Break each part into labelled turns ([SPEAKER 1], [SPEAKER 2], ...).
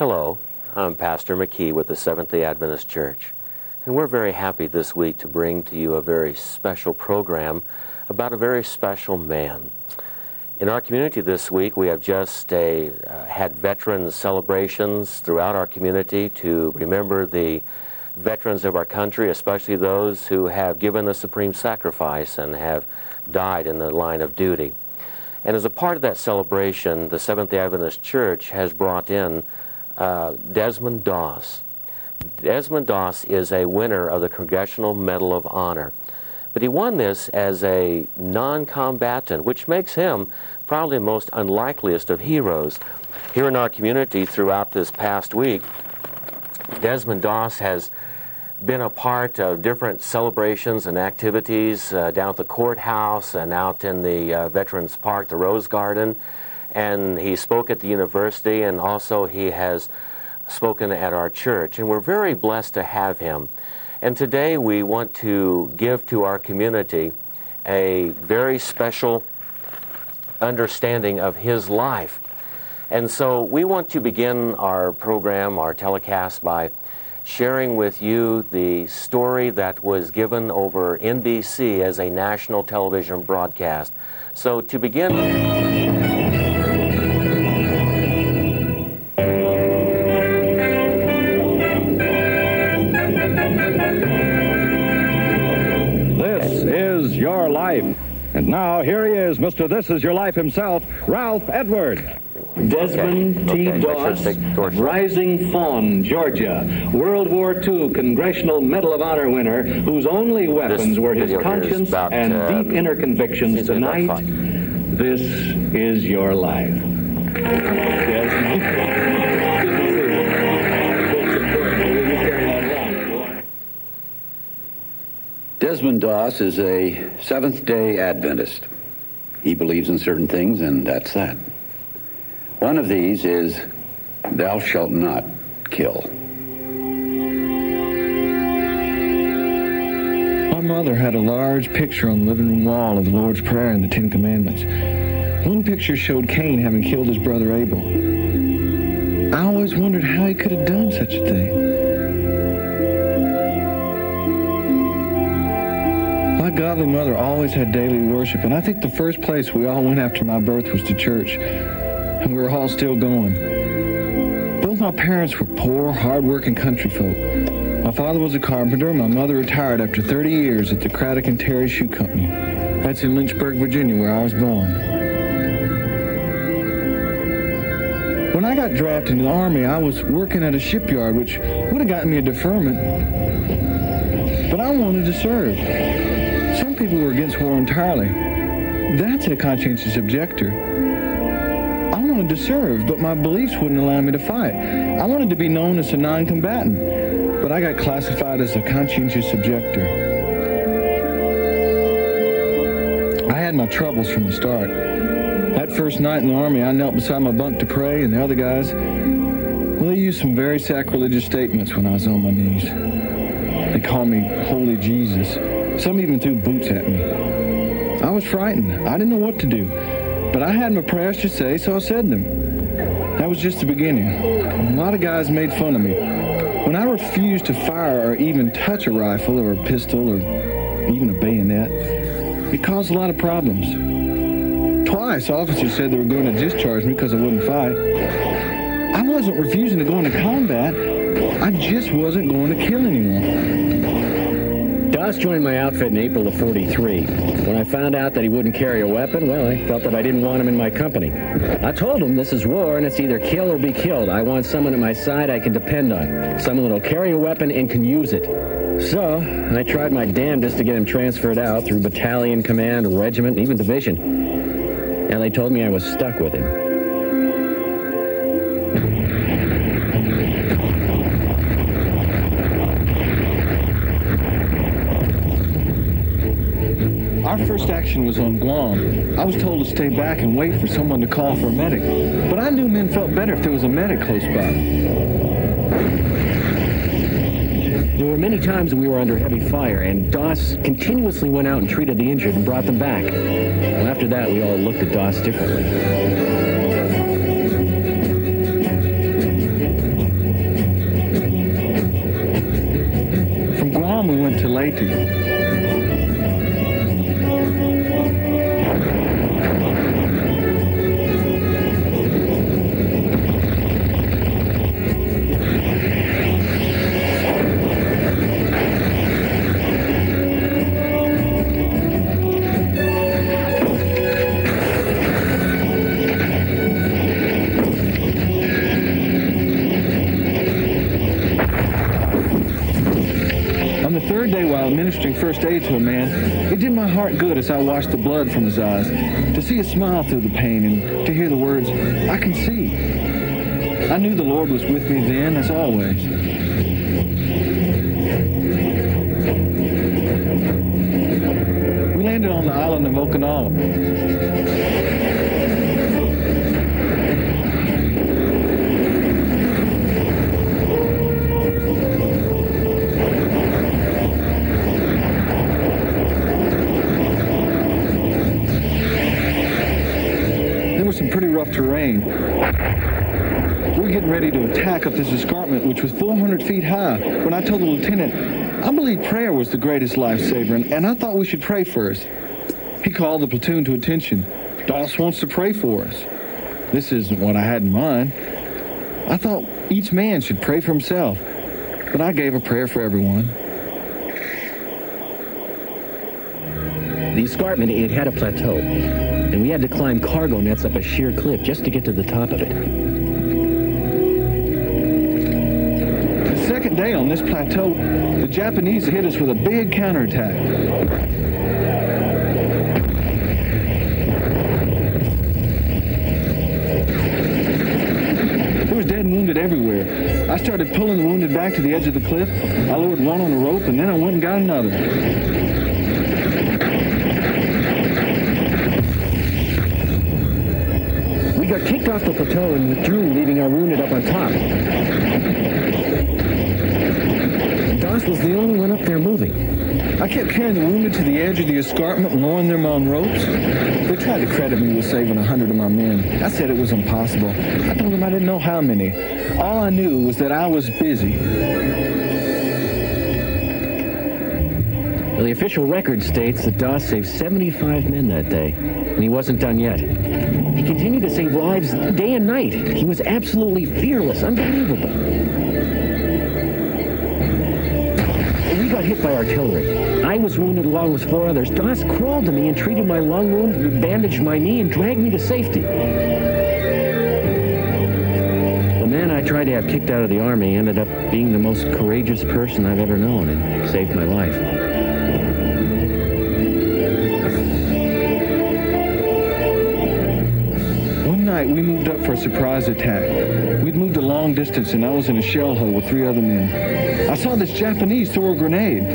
[SPEAKER 1] Hello, I'm Pastor McKee with the Seventh-day Adventist Church, and we're very happy this week to bring to you a very special program about a very special man. In our community this week, we have just had veterans celebrations throughout our community to remember the veterans of our country, especially those who have given the supreme sacrifice and have died in the line of duty. And as a part of that celebration, the Seventh-day Adventist Church has brought in Desmond Doss. Desmond Doss is a winner of the Congressional Medal of Honor. But he won this as a non-combatant, which makes him probably the most unlikeliest of heroes. Here in our community throughout this past week, Desmond Doss has been a part of different celebrations and activities down at the courthouse and out in the Veterans Park, the Rose Garden. And he spoke at the university, and also he has spoken at our church. And we're very blessed to have him. And today we want to give to our community a very special understanding of his life. And so we want to begin our program, our telecast, by sharing with you the story that was given over NBC as a national television broadcast. So to begin...
[SPEAKER 2] Your Life. And now, here he is, Mr. This Is Your Life himself, Ralph Edward.
[SPEAKER 3] Desmond T. Doss, Rising Fawn, Georgia, World War II Congressional Medal of Honor winner, whose only weapons were his conscience and deep inner convictions. Tonight, this is your life.
[SPEAKER 4] Desmond Doss is a Seventh-day Adventist. He believes in certain things, and that's that. One of these is, thou shalt not kill.
[SPEAKER 5] My mother had a large picture on the living room wall of the Lord's Prayer and the Ten Commandments. One picture showed Cain having killed his brother Abel. I always wondered how he could have done such a thing. My godly mother always had daily worship, and I think the first place we all went after my birth was to church, and we were all still going. Both my parents were poor, hard-working country folk. My father was a carpenter. My mother retired after 30 years at the Craddock and Terry Shoe Company. That's in Lynchburg, Virginia, where I was born. When I got drafted into the Army, I was working at a shipyard, which would have gotten me a deferment, but I wanted to serve. Some people were against war entirely. That's a conscientious objector. I wanted to serve, but my beliefs wouldn't allow me to fight. I wanted to be known as a non-combatant, but I got classified as a conscientious objector. I had my troubles from the start. That first night in the Army, I knelt beside my bunk to pray, and the other guys, well, they used some very sacrilegious statements when I was on my knees. They called me Holy Jesus. Some even threw boots at me. I was frightened. I didn't know what to do. But I had my prayers to say, so I said them. That was just the beginning. A lot of guys made fun of me. When I refused to fire or even touch a rifle or a pistol or even a bayonet, it caused a lot of problems. Twice, officers said they were going to discharge me because I wouldn't fight. I wasn't refusing to go into combat. I just wasn't going to kill anyone.
[SPEAKER 3] Doss joined my outfit in April of '43. When I found out that he wouldn't carry a weapon, well, I felt that I didn't want him in my company. I told him this is war and it's either kill or be killed. I want someone at my side I can depend on, someone that'll carry a weapon and can use it. So I tried my damnedest to get him transferred out through battalion, command, regiment, and even division. And they told me I was stuck with him.
[SPEAKER 5] Our first action was on Guam. I was told to stay back and wait for someone to call for a medic. But I knew men felt better if there was a medic close by.
[SPEAKER 3] There were many times we were under heavy fire, and Doss continuously went out and treated the injured and brought them back. Well, after that, we all looked at Doss differently.
[SPEAKER 5] Guam, we went to Leyte. Administering first aid to a man, it did my heart good as I washed the blood from his eyes, to see a smile through the pain and to hear the words, "I can see." I knew the Lord was with me then, as always. We landed on the island of Okinawa. Some pretty rough terrain. We were getting ready to attack up this escarpment, which was 400 feet high, when I told the lieutenant, I believe prayer was the greatest lifesaver, and I thought we should pray first. He called the platoon to attention. Doss wants to pray for us. This isn't what I had in mind. I thought each man should pray for himself, but I gave a prayer for everyone.
[SPEAKER 3] The escarpment, it had a plateau, and we had to climb cargo nets up a sheer cliff just to get to the top of it.
[SPEAKER 5] The second day on this plateau, the Japanese hit us with a big counterattack. There was dead and wounded everywhere. I started pulling the wounded back to the edge of the cliff. I lowered one on a rope, and then I went and got another. We got kicked off the plateau and withdrew, leaving our wounded up on top. Doss was the only one up there moving. I kept carrying the wounded to the edge of the escarpment and lowering them on ropes. They tried to credit me with saving 100 of my men. I said it was impossible. I told them I didn't know how many. All I knew was that I was busy.
[SPEAKER 3] Well, the official record states that Doss saved 75 men that day, and he wasn't done yet. He continued to save lives day and night. He was absolutely fearless, unbelievable. We got hit by artillery. I was wounded along with 4 others. Doss crawled to me and treated my lung wound, bandaged my knee, and dragged me to safety. The man I tried to have kicked out of the Army ended up being the most courageous person I've ever known and saved my life.
[SPEAKER 5] We moved up for a surprise attack. We'd moved a long distance, and I was in a shell hole with 3 other men. I saw this Japanese throw a grenade.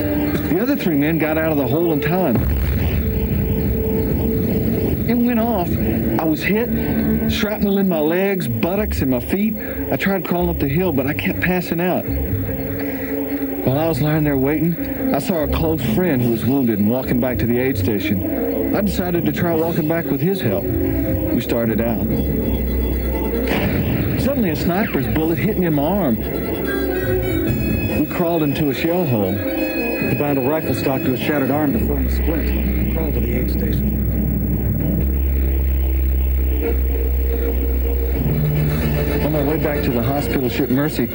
[SPEAKER 5] The other 3 men got out of the hole in time. It went off. I was hit, shrapnel in my legs, buttocks, and my feet. I tried crawling up the hill, but I kept passing out. While I was lying there waiting, I saw a close friend who was wounded and walking back to the aid station. I decided to try walking back with his help. We started out. Suddenly a sniper's bullet hit me in my arm. We crawled into a shell hole.
[SPEAKER 6] He bound a rifle stock to a shattered arm to form a splint and crawled to the aid station.
[SPEAKER 5] On my way back to the hospital ship Mercy,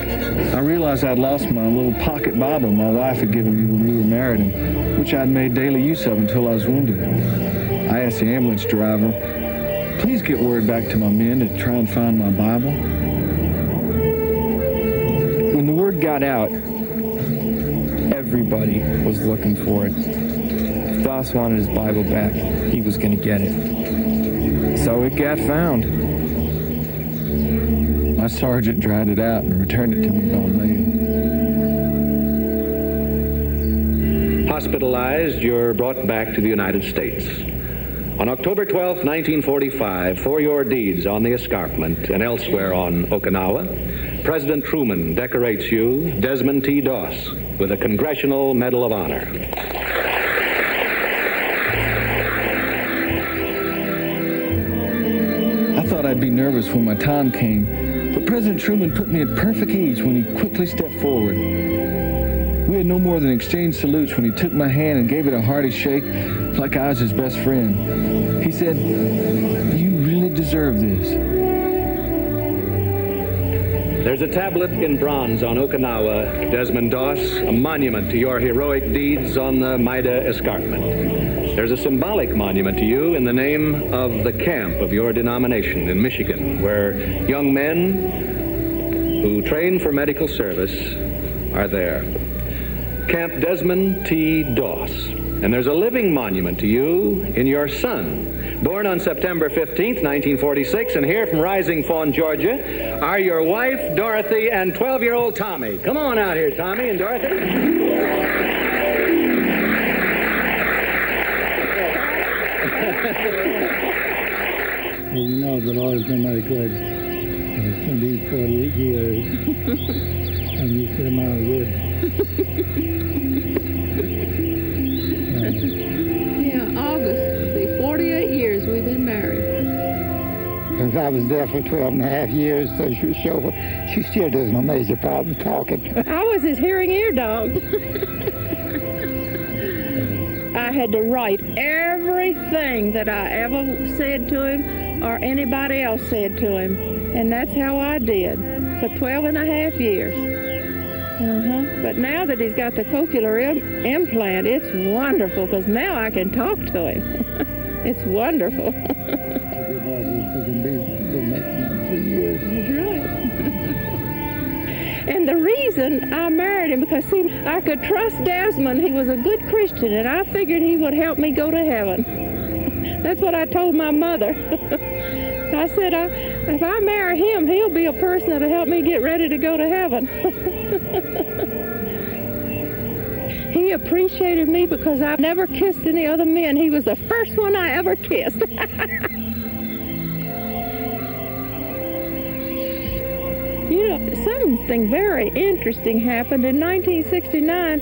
[SPEAKER 5] I realized I'd lost my little pocket Bible my wife had given me when we were married, and which I'd made daily use of until I was wounded. I asked the ambulance driver, "Please get word back to my men to try and find my Bible." When the word got out, everybody was looking for it. If Doss wanted his Bible back, he was going to get it. So it got found. My sergeant dried it out and returned it to me by mail.
[SPEAKER 7] Hospitalized, you're brought back to the United States. On October 12, 1945, for your deeds on the escarpment and elsewhere on Okinawa, President Truman decorates you, Desmond T. Doss, with a Congressional Medal of Honor.
[SPEAKER 5] I thought I'd be nervous when my time came, but President Truman put me at perfect ease when he quickly stepped forward. We had no more than exchanged salutes when he took my hand and gave it a hearty shake like I was his best friend. He said, "You really deserve this."
[SPEAKER 7] There's a tablet in bronze on Okinawa, Desmond Doss, a monument to your heroic deeds on the Maida Escarpment. There's a symbolic monument to you in the name of the camp of your denomination in Michigan, where young men who train for medical service are there. Camp Desmond T. Doss. And there's a living monument to you in your son, born on September 15th, 1946, and here from Rising Fawn, Georgia, are your wife, Dorothy, and 12-year-old Tommy. Come on out here, Tommy and Dorothy.
[SPEAKER 8] Well, you know, the Lord's been very good. It's been these 48 years. And you said I'm good.
[SPEAKER 9] August will be 48 years we've been married.
[SPEAKER 8] Because I was there for 12 and a half years, so she still does no major problem talking.
[SPEAKER 9] I was his hearing ear dog. I had to write everything that I ever said to him or anybody else said to him. And that's how I did for 12 and a half years. But now that he's got the cochlear implant, it's wonderful because now I can talk to him. It's wonderful. That's right. And the reason I married him, because, see, I could trust Desmond. He was a good Christian, and I figured he would help me go to heaven. That's what I told my mother. I said, if I marry him, he'll be a person that'll help me get ready to go to heaven. He appreciated me because I never kissed any other men. He was the first one I ever kissed. You know, something very interesting happened in 1969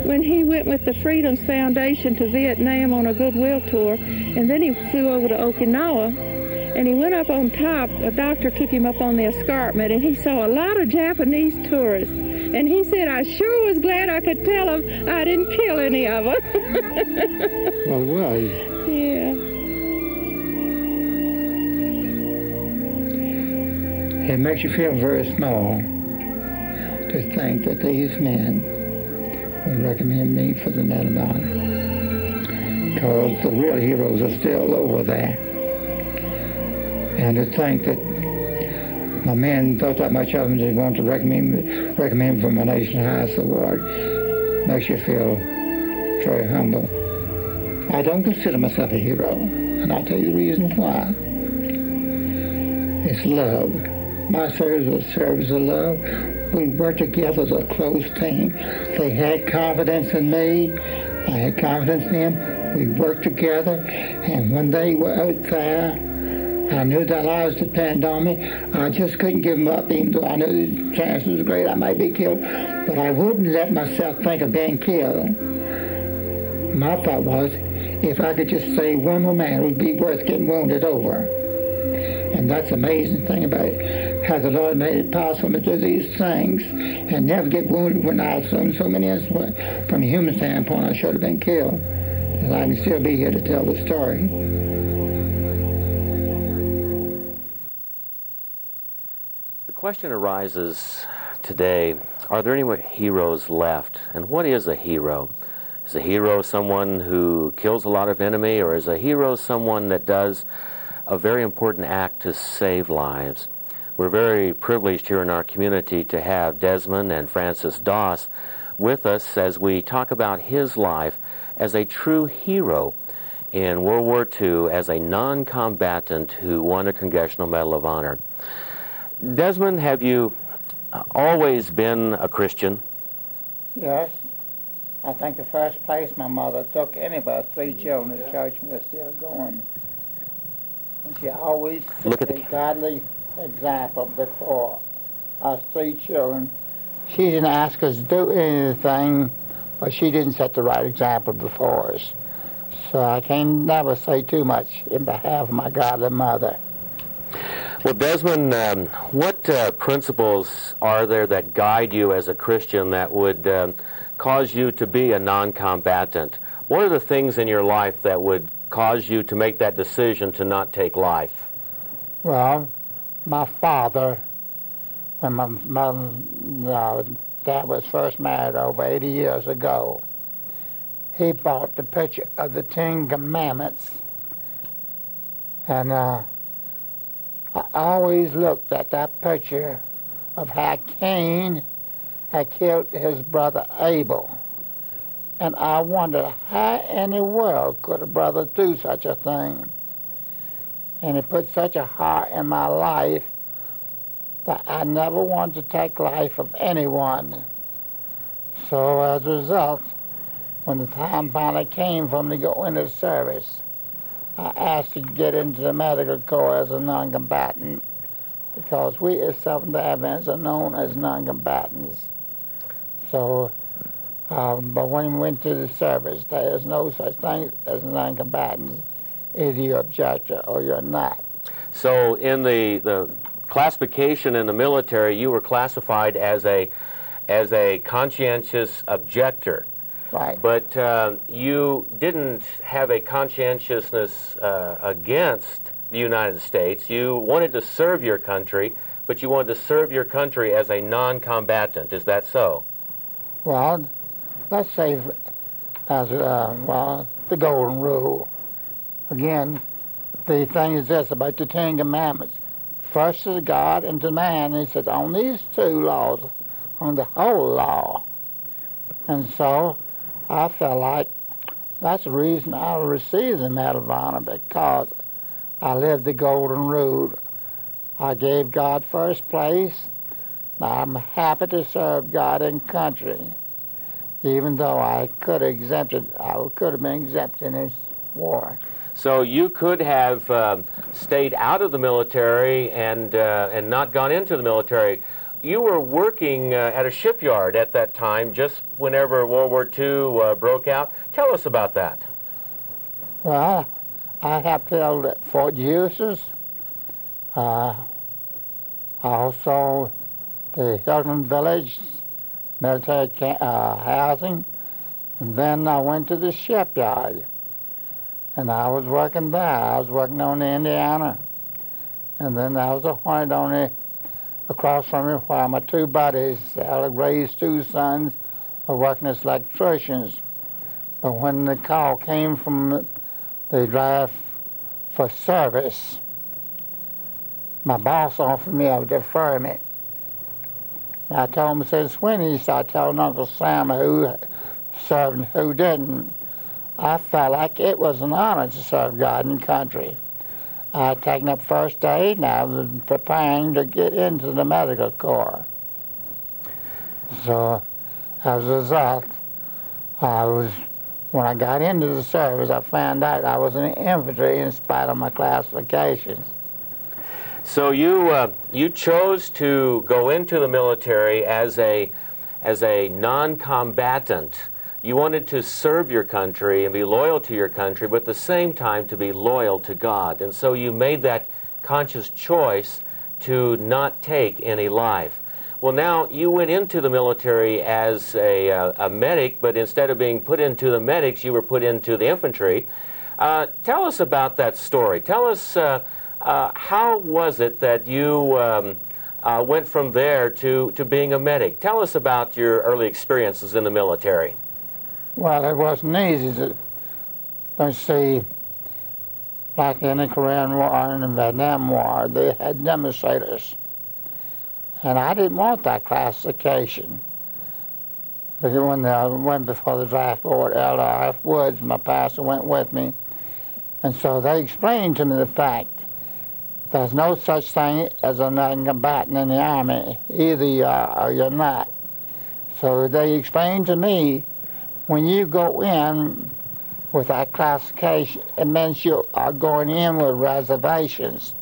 [SPEAKER 9] when he went with the Freedoms Foundation to Vietnam on a goodwill tour, and then he flew over to Okinawa, and he went up on top. A doctor took him up on the escarpment, and he saw a lot of Japanese tourists. And he said, I sure was glad I could tell him I didn't kill any of them.
[SPEAKER 8] Well, it was.
[SPEAKER 9] Yeah.
[SPEAKER 8] It makes you feel very small to think that these men would recommend me for the Medal of Honor. Because the real heroes are still over there. And to think that my men thought that much of them, they wanted to recommend for my nation's highest award, makes you feel very humble. I don't consider myself a hero, and I'll tell you the reason why. It's love. My service was service of love. We worked together as a close team. They had confidence in me. I had confidence in them. We worked together, and when they were out there, I knew their lives depended on me. I just couldn't give them up, even though I knew the chance was great I might be killed. But I wouldn't let myself think of being killed. My thought was, if I could just save one more man, it would be worth getting wounded over. And that's the amazing thing about it, how the Lord made it possible to do these things and never get wounded when I was in so many instances. From a human standpoint, I should have been killed. And I can still be here to tell the story.
[SPEAKER 1] The question arises today, are there any heroes left? And what is a hero? Is a hero someone who kills a lot of enemy, or is a hero someone that does a very important act to save lives? We're very privileged here in our community to have Desmond and Frances Doss with us as we talk about his life as a true hero in World War II, as a non-combatant who won a Congressional Medal of Honor. Desmond, have you always been a Christian?
[SPEAKER 8] Yes. I think the first place my mother took any of us 3 children to church, and we're still going. And she always set a godly example before us 3 children. She didn't ask us to do anything, but she didn't set the right example before us. So I can never say too much in behalf of my godly mother.
[SPEAKER 1] Well, Desmond, what principles are there that guide you as a Christian that would cause you to be a non-combatant? What are the things in your life that would cause you to make that decision to not take life?
[SPEAKER 8] Well, my father, when my dad was first married over 80 years ago, he bought the picture of the Ten Commandments. And I always looked at that picture of how Cain had killed his brother Abel. And I wondered, how in the world could a brother do such a thing? And it put such a heart in my life that I never wanted to take life of anyone. So as a result, when the time finally came for me to go into the service, I asked to get into the medical corps as a non-combatant, because we as Seventh-day Adventists are known as non-combatants. So, but when we went to the service, there is no such thing as non-combatants. Either you're objector or you're not.
[SPEAKER 1] So in the classification in the military, you were classified as a conscientious objector.
[SPEAKER 8] Right.
[SPEAKER 1] But you didn't have a conscientiousness against the United States. You wanted to serve your country, but you wanted to serve your country as a non-combatant. Is that so?
[SPEAKER 8] Well, let's say as the golden rule. Again, the thing is this about the Ten Commandments. First to God and to man, he says, on these two laws, on the whole law. And so I felt like that's the reason I received the Medal of Honor, because I lived the golden rule. I gave God first place. Now I'm happy to serve God and country, even though I could have been exempted in this war.
[SPEAKER 1] So you could have stayed out of the military and not gone into the military. You were working at a shipyard at that time, just whenever World War II broke out. Tell us about that.
[SPEAKER 8] Well, I have built at Fort Eustis, also the Hilton Village military housing, and then I went to the shipyard. And I was working there. I was working on the Indiana. And then there was a Hornet on the across from me while my two buddies, I raised two sons, were working as electricians. But when the call came from the drive for service, my boss offered me a deferment. And I told him, since when? He started telling Uncle Sam who served and who didn't. I felt like it was an honor to serve God and country. I had taken up first aid, and I was preparing to get into the medical corps. So, as a result, when I got into the service, I found out I was in the infantry in spite of my classifications.
[SPEAKER 1] So you chose to go into the military as a non-combatant. You wanted to serve your country and be loyal to your country, but at the same time to be loyal to God. And so you made that conscious choice to not take any life. Well, now you went into the military as a medic, but instead of being put into the medics, you were put into the infantry. Tell us about that story. Tell us how was it that you went from there to being a medic? Tell us about your early experiences in the military.
[SPEAKER 8] Well, it wasn't easy to, don't see, like in the Korean War and the Vietnam War, they had demonstrators. And I didn't want that classification. But when I went before the draft board, Elder R.F. Woods, my pastor, went with me. And so they explained to me the fact there's no such thing as a non-combatant in the Army. Either you are or you're not. So they explained to me, when you go in with that classification, it means you are going in with reservations.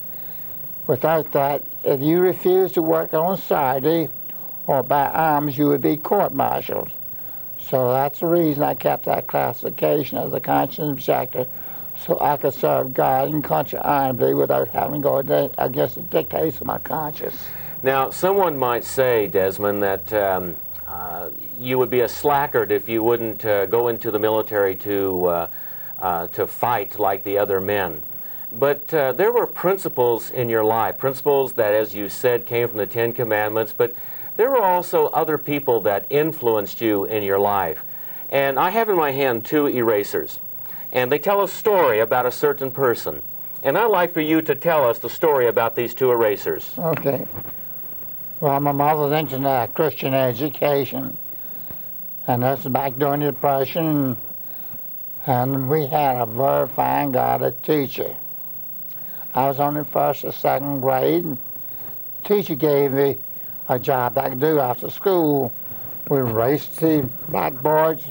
[SPEAKER 8] Without that, if you refuse to work on Saturday or by arms, you would be court-martialed. So that's the reason I kept that classification as a conscientious objector, so I could serve God and country honorably without having to go against the dictates of my conscience.
[SPEAKER 1] Now, someone might say, Desmond, that you would be a slackard if you wouldn't go into the military to fight like the other men. But there were principles in your life, principles that, as you said, came from the Ten Commandments, but there were also other people that influenced you in your life. And I have in my hand 2 erasers, and they tell a story about a certain person. And I'd like for you to tell us the story about these 2 erasers.
[SPEAKER 8] Okay. Well, my mother was into Christian education, and that's back during the Depression, and we had a very fine guided teacher. I was only 1st or 2nd grade, and the teacher gave me a job that I could do after school. We raced the blackboards.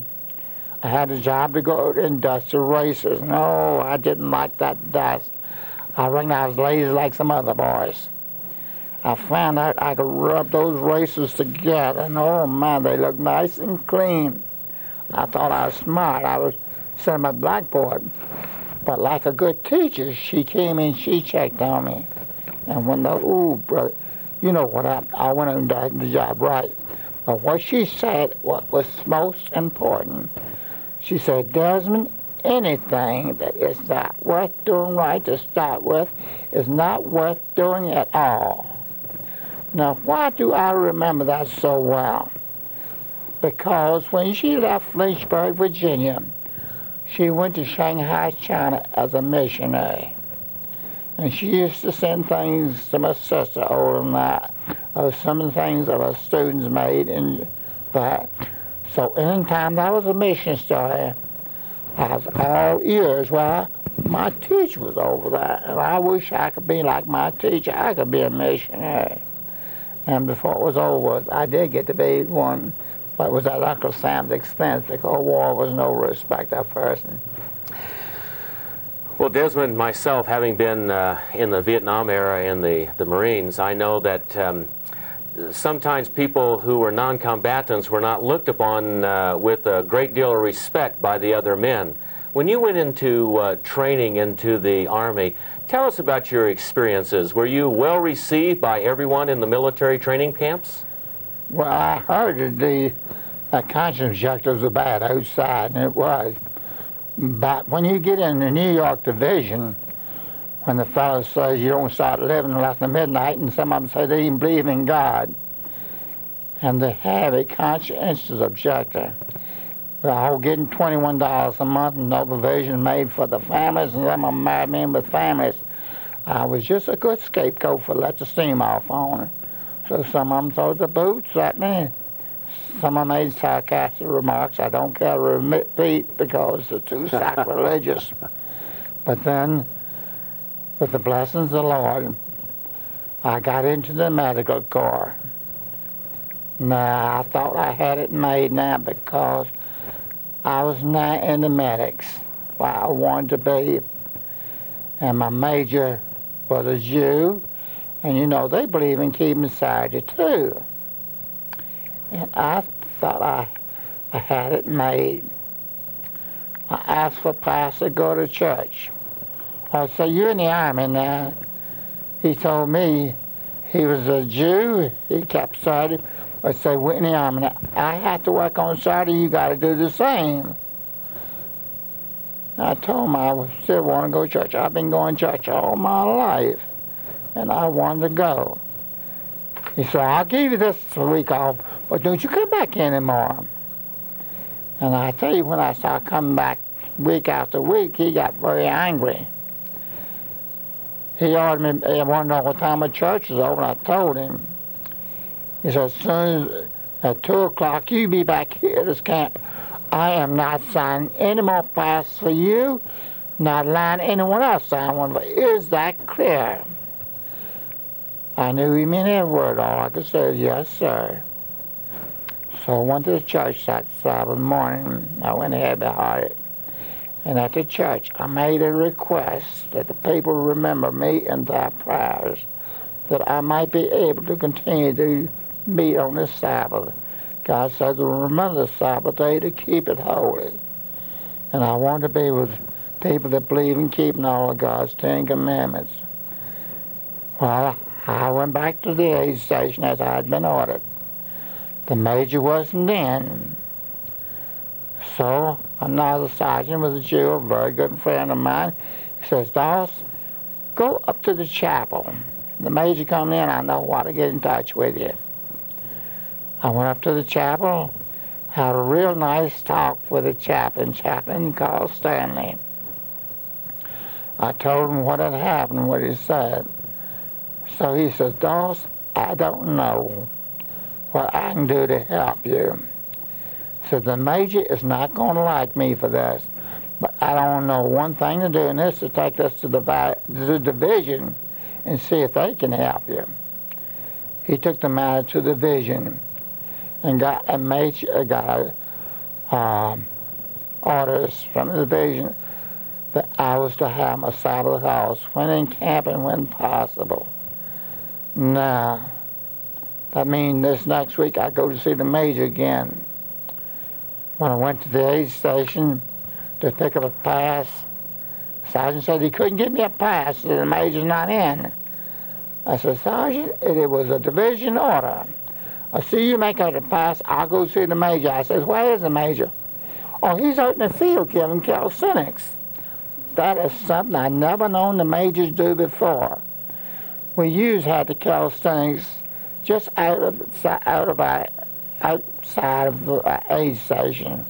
[SPEAKER 8] I had a job to go and dust the racers. No, I didn't like that dust. I reckon I was lazy like some other boys. I found out I could rub those racers together, and oh man, they looked nice and clean. I thought I was smart. I was sitting at my blackboard. But like a good teacher, she came in, she checked on me. And when brother, you know what happened. I went and did the job right. But what she said, what was most important, she said, Desmond, anything that is not worth doing right to start with is not worth doing at all. Now, why do I remember that so well? Because when she left Lynchburg, Virginia, she went to Shanghai, China as a missionary. And she used to send things to my sister older than that, of some of the things that our students made and that. So anytime there was a mission story, I was all ears. Well, my teacher was over that, and I wish I could be like my teacher. I could be a missionary. And before it was over, I did get to be one, but it was at Uncle Sam's expense, because war was no respect of person.
[SPEAKER 1] Well, Desmond, myself, having been in the Vietnam era in the Marines, I know that sometimes people who were non-combatants were not looked upon with a great deal of respect by the other men. When you went into training into the Army, tell us about your experiences. Were you well received by everyone in the military training camps?
[SPEAKER 8] Well, I heard that the Conscientious Objector was bad outside, and it was. But when you get in the New York Division, when the fellow says you don't start living until after midnight, and some of them say they even believe in God, and they have a Conscientious Objector, they're all getting $21 a month, and no provision made for the families, and some of them married men with families. I was just a good scapegoat for let the steam off on it. So some of them threw the boots at me. Some of them made sarcastic remarks I don't care to repeat because they're too sacrilegious. But then, with the blessings of the Lord, I got into the medical corps. Now, I thought I had it made now because I was not in the medics where I wanted to be. And my major was a Jew, and you know, they believe in keeping Saturday too. And I thought I had it made. I asked for a pastor to go to church. I said, you're in the Army now. He told me he was a Jew, he kept Saturday. I said, we're in the Army now. I have to work on Saturday, you got to do the same. I told him I still want to go to church. I've been going to church all my life, and I wanted to go. He said, I'll give you this week off, but don't you come back anymore. And I tell you, when I started coming back week after week, he got very angry. He ordered me, I wanted to know what time of church was over, and I told him. He said, as soon as at 2 o'clock, you be back here at this camp. I am not signing any more passes for you, not allowing anyone else sign one. Is that clear? I knew he meant every word. All I could say is, yes, sir. So I went to the church that Sabbath morning. I went heavy-hearted. And at the church, I made a request that the people remember me in their prayers, that I might be able to continue to meet on this Sabbath. God said to remember the Sabbath day to keep it holy. And I want to be with people that believe in keeping all of God's 10 Commandments. Well, I went back to the aid station as I had been ordered. The major wasn't in. So another sergeant was a Jew, a very good friend of mine. He says, Doss, go up to the chapel. The major come in, I know how to get in touch with you. I went up to the chapel, had a real nice talk with the chaplain called Stanley. I told him what had happened, what he said. So he says, Doss, I don't know what I can do to help you. So the major is not going to like me for this, but I don't know one thing to do, and this is to take this to the division and see if they can help you. He took the matter to the division and got a major, orders from the division that I was to have my Sabbath house when in camp and when possible. Now, that means this next week I go to see the major again. When I went to the aid station to pick up a pass, the sergeant said he couldn't give me a pass, so the major's not in. I said, Sergeant, it was a division order. I see you make out a pass, I'll go see the major. I said, where is the major? Oh, he's out in the field giving calisthenics. That is something I never known the majors do before. We used had the calisthenics just outside of the aid station.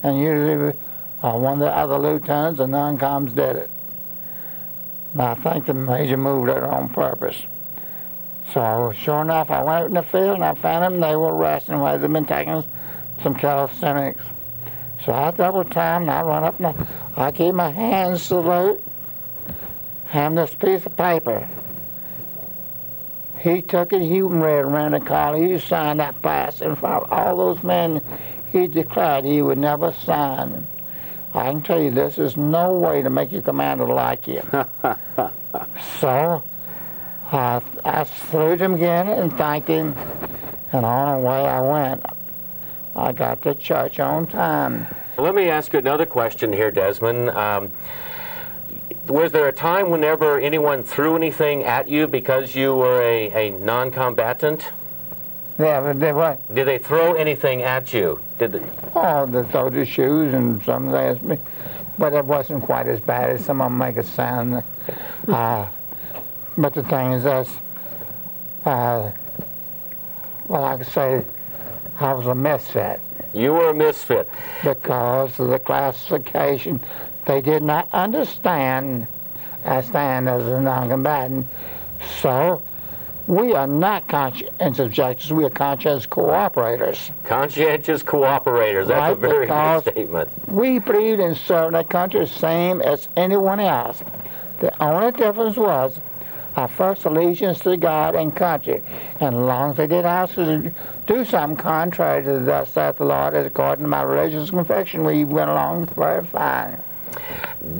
[SPEAKER 8] And usually one of the other lieutenants and non-coms did it. And I think the major moved it on purpose. So sure enough, I went out in the field and I found them. They were resting where they'd been taking some calisthenics. So I double time and I run up and I gave my hand salute, hand this piece of paper. He took it, he read around the collar, he signed that pass in front of all those men he declared he would never sign. I can tell you, this is no way to make your commander like you. So I saluted him again and thanked him, and on the way I went. I got to church on time.
[SPEAKER 1] Let me ask you another question here, Desmond. Was there a time whenever anyone threw anything at you because you were a non-combatant?
[SPEAKER 8] Yeah, but they what?
[SPEAKER 1] Did they throw anything at you?
[SPEAKER 8] Oh, they throw the shoes and some of that, but it wasn't quite as bad as some of them make it sound. But the thing is this, well, I could say I was a misfit.
[SPEAKER 1] You were a misfit.
[SPEAKER 8] Because of the classification. They did not understand I stand as a non-combatant. So we are not conscientious objectors, we are conscientious cooperators.
[SPEAKER 1] Conscientious cooperators, that's right, a very good statement. We believed in serving the country the same as anyone else. The only difference was our first allegiance to God and country. And as long as they didn't ask us to do something contrary to that saith the Lord, as according to my religious conviction, we went along very fine.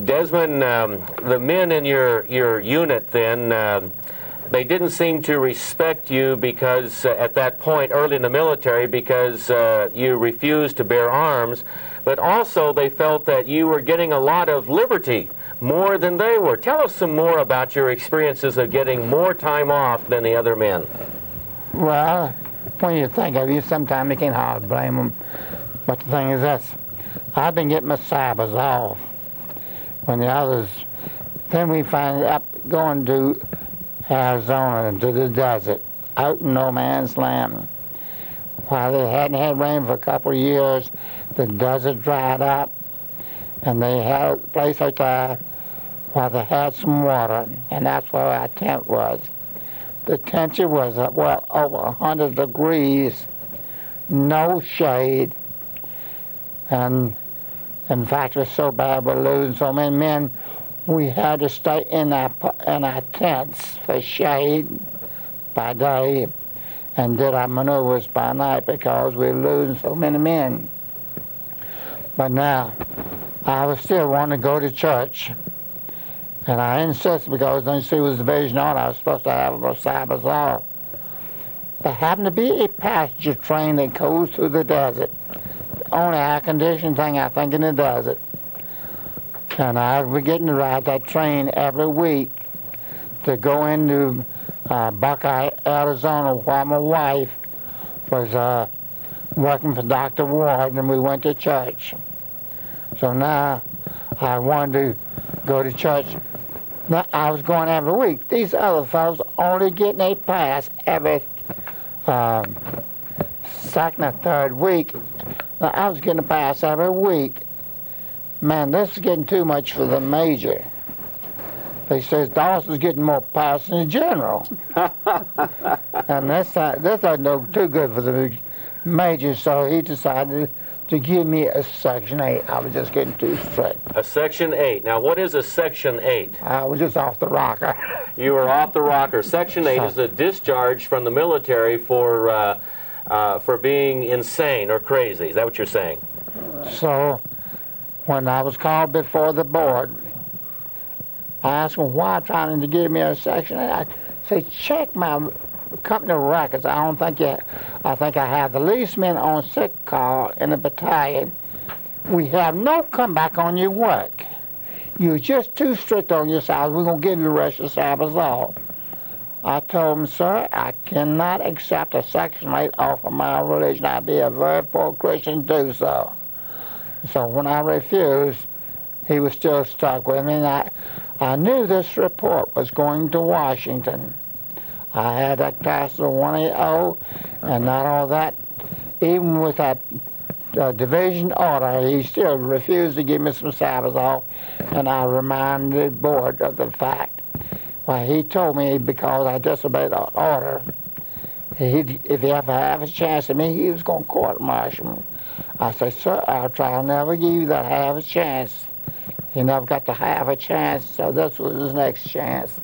[SPEAKER 1] Desmond, the men in your unit then, they didn't seem to respect you because at that point, early in the military, because you refused to bear arms, but also they felt that you were getting a lot of liberty, more than they were. Tell us some more about your experiences of getting more time off than the other men.
[SPEAKER 8] Well, when you think of it, sometimes you can't hardly blame them. But the thing is this, I've been getting my Sabbaths off when the others, then we find up going to Arizona, into the desert, out in no man's land. While they hadn't had rain for a couple of years, the desert dried up, and they had a place like that where they had some water, and that's where our tent was. The temperature was well over 100 degrees, no shade, and in fact it was so bad we're losing so many men, we had to stay in our tents for shade by day and did our maneuvers by night because we were losing so many men. But now, I was still wanting to go to church. And I insisted because don't you see it was the division order, I was supposed to have a Sabbath off. There happened to be a passenger train that goes through the desert. The only air-conditioned thing I think in the desert. And I was getting to ride that train every week to go into Buckeye, Arizona, while my wife was working for Dr. Ward, and we went to church. So now I wanted to go to church. Now, I was going every week. These other fellows only getting a pass every second or third week. Now, I was getting a pass every week. Man, this is getting too much for the major. They says Doss is getting more passes than the general. And this doesn't look too good for the major, so he decided to give me a Section 8. I was just getting too strict.
[SPEAKER 1] A Section 8. Now, what is a Section 8?
[SPEAKER 8] I was just off the rocker.
[SPEAKER 1] You were off the rocker. Section 8 is a discharge from the military for being insane or crazy. Is that what you're saying?
[SPEAKER 8] So, when I was called before the board, I asked them why trying to give me a Section 8. I said, check my company records. I think I have the least men on sick call in the battalion. We have no comeback on your work. You're just too strict on your Sabbath. We're going to give you the rest of the Sabbath off. I told him, sir, I cannot accept a Section 8 off of my religion. I'd be a very poor Christian to do so. So when I refused, he was still stuck with me. And I knew this report was going to Washington. I had that class of 180, and not all that. Even with that division order, he still refused to give me some Sabbath off, and I reminded the board of the fact. Well, he told me because I disobeyed the order, if he ever had a chance at me, he was going to court-martial me. I said, sir, I'll never give you that half a chance. He never got to have a chance, so this was his next chance.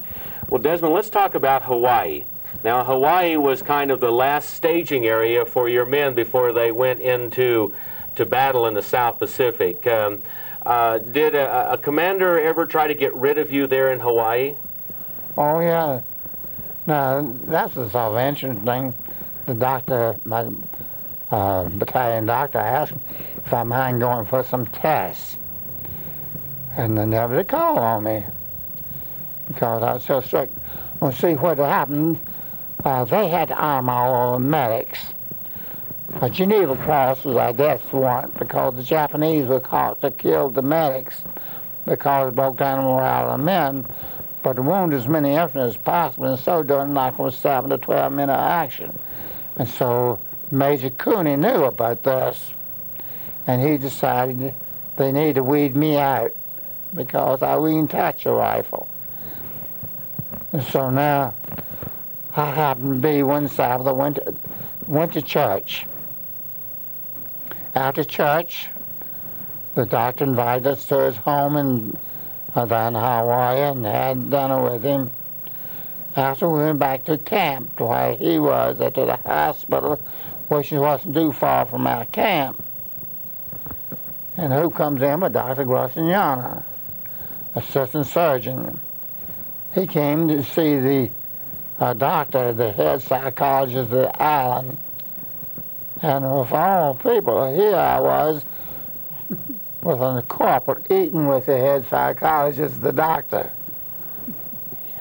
[SPEAKER 1] Well, Desmond, let's talk about Hawaii. Now, Hawaii was kind of the last staging area for your men before they went into battle in the South Pacific. Did a commander ever try to get rid of you there in Hawaii?
[SPEAKER 8] Oh, yeah. Now, that's the sort of interesting thing. The doctor, my battalion doctor, asked me if I mind going for some tests. And they never did call on me because I was so strict. Well, see what happened. They had to arm all of the medics. A Geneva Cross was our death warrant because the Japanese were caught to kill the medics because it broke down the morale of the men, but to wound as many infantry as possible, and so doing knocked from 7 to 12 men of action. And so Major Cooney knew about this, and he decided they need to weed me out because I wouldn't touch a rifle. And so now I happened to be one Sabbath, I went to church. After church, the doctor invited us to his home in Hawaii and had dinner with him. After we went back to camp to where he was, to the hospital, which wasn't too far from our camp. And who comes in but Dr. Grossignana, assistant surgeon. He came to see the doctor, the head psychologist of the island. And of all people, here I was with a corporal eating with the head psychologist, the doctor.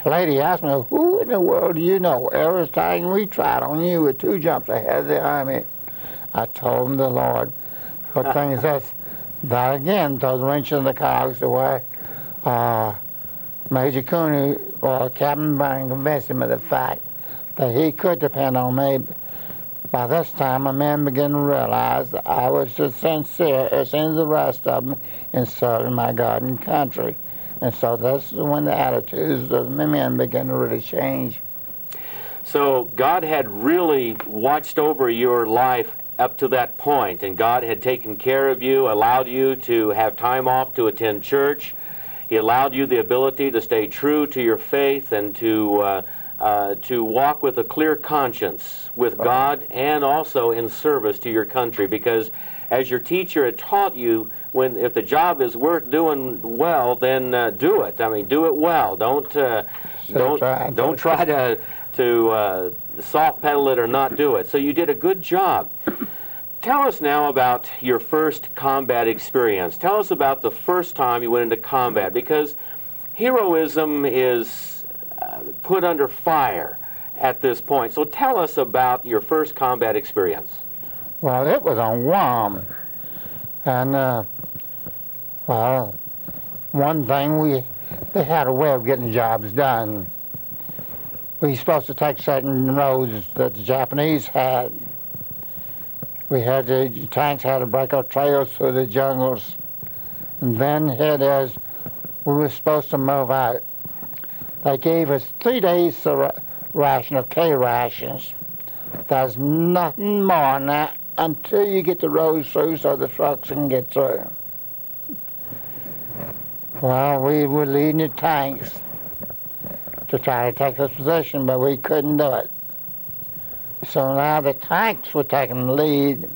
[SPEAKER 8] The lady asked me, who in the world do you know? Every time we tried on you with 2 jumps ahead of the army. I told him the Lord. But thing is that again, those wrenches in the cogs to where Major Cooney or Captain Byrne convinced him of the fact that he could depend on me. By this time, my men began to realize that I was just sincere as in the rest of them in serving my God and country. And so that's when the attitudes of the men began to really change.
[SPEAKER 1] So God had really watched over your life up to that point, and God had taken care of you, allowed you to have time off to attend church. He allowed you the ability to stay true to your faith and to walk with a clear conscience with God and also in service to your country, because as your teacher had taught you, if the job is worth doing well, then do it. I mean, do it well. Don't try to soft pedal it or not do it. So you did a good job. Tell us now about your first combat experience. Tell us about the first time you went into combat, because heroism is put under fire. at this point. So tell us about your first combat experience.
[SPEAKER 8] Well, it was on Guam. And, well, one thing, they had a way of getting jobs done. We were supposed to take certain roads that the Japanese had. The tanks had to break our trails through the jungles. And then here it is, we were supposed to move out. They gave us 3 days ration of K rations. There's nothing more than that until you get the roads through so the trucks can get through. Well, we were leading the tanks to try to take this position, but we couldn't do it. So now the tanks were taking the lead,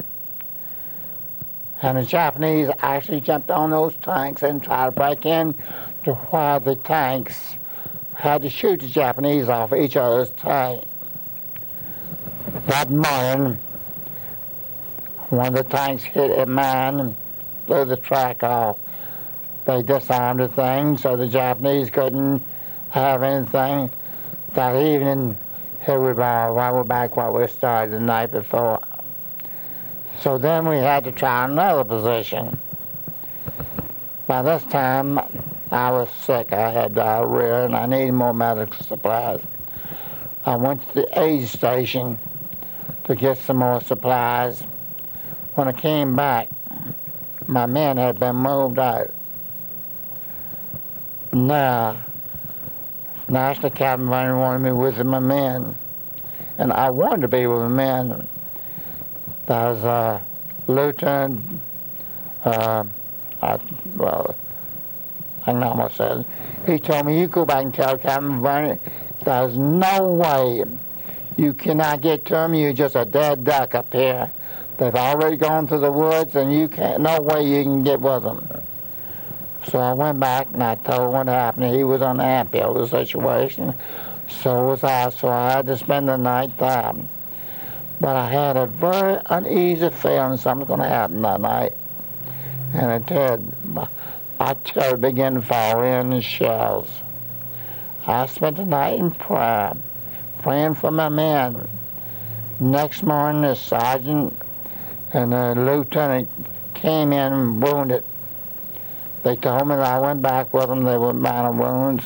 [SPEAKER 8] and the Japanese actually jumped on those tanks and tried to break in to where the tanks had to shoot the Japanese off each other's tank. That morning, one of the tanks hit a mine and blew the track off. They disarmed the thing so the Japanese couldn't have anything. That evening, here we were, right back where we started the night before. So then we had to try another position. By this time, I was sick. I had diarrhea and I needed more medical supplies. I went to the aid station to get some more supplies. When I came back, my men had been moved out. Now, National Cavalry wanted me with my men, and I wanted to be with my men. There was a lieutenant, I can almost say it. He told me, you go back and tell Cavalry, there's no way you cannot get to them. You're just a dead duck up here. They've already gone through the woods, and you can't. No way you can get with them. So I went back and I told him what happened. He was unhappy with the situation. So was I. So I had to spend the night there. But I had a very uneasy feeling something was going to happen that night, and it did. I began to fall in the shells. I spent the night in prayer, praying for my men. Next morning, the sergeant and the lieutenant came in wounded. They told me that I went back with them. They were minor wounds.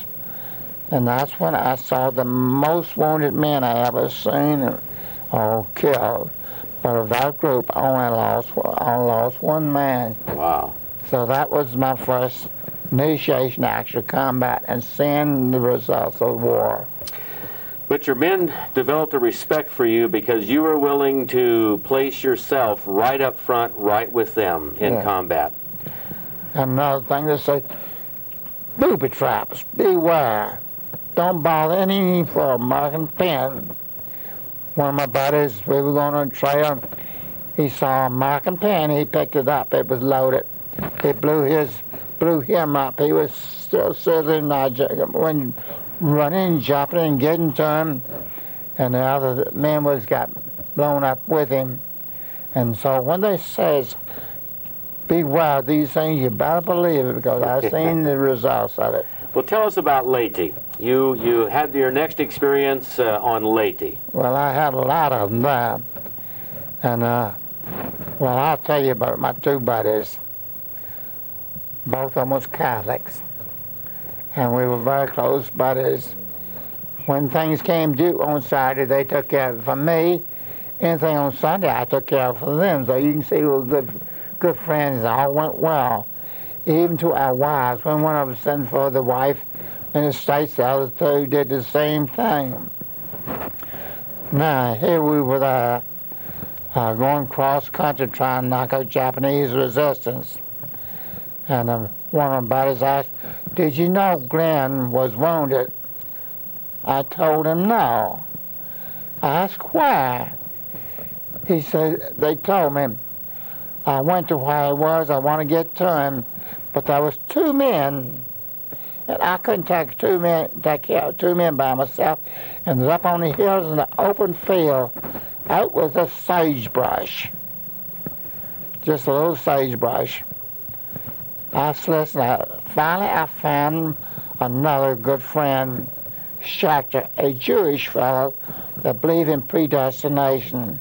[SPEAKER 8] And that's when I saw the most wounded men I ever seen or killed. But of that group, I only lost one man.
[SPEAKER 1] Wow.
[SPEAKER 8] So that was my first initiation to actual combat and seeing the results of war.
[SPEAKER 1] But your men developed a respect for you because you were willing to place yourself right up front, right with them in combat.
[SPEAKER 8] And another thing, they say, booby traps, beware. Don't bother any for a marking pin. One of my buddies, we were going on a trail, he saw a marking pin, he picked it up, it was loaded. It blew him up. He was still sitting there when running, jumping, and getting to him, and the other man got blown up with him. And so when they says, beware of these things, you better believe it, because I've seen the results of it.
[SPEAKER 1] Well, tell us about Leyte. You had your next experience on Leyte.
[SPEAKER 8] Well, I had a lot of them there. And, well, I'll tell you about my two buddies. Both of them was Catholics. And we were very close buddies. When things came due on Saturday, they took care of it for me. Anything on Sunday, I took care of it for them. So you can see we were good friends. It all went well. Even to our wives. When one of us sent for the wife in the States, the other two did the same thing. Now, here we were there, going cross country trying to knock out Japanese resistance. And one of my buddies asked, did you know Glenn was wounded? I told him no. I asked why. He said, they told me. I went to where he was, I want to get to him, but there was two men, and I couldn't take care of two men by myself, and was up on the hills in the open field, out with a sagebrush, just a little sagebrush. I listened. Finally, I found another good friend, Shachter, a Jewish fellow that believe in predestination.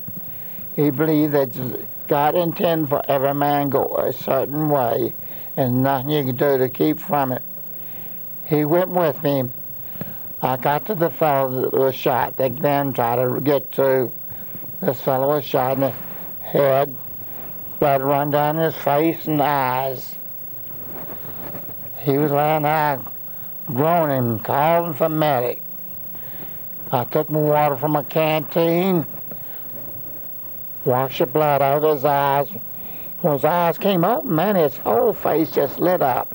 [SPEAKER 8] He believed that God intended for every man go a certain way, and nothing you can do to keep from it. He went with me. I got to the fellow that was shot that Glenn tried to get to. This fellow was shot in the head, blood run down his face and eyes. He was laying there groaning, calling for medic. I took my water from a canteen, washed the blood out of his eyes. When his eyes came open, man, his whole face just lit up.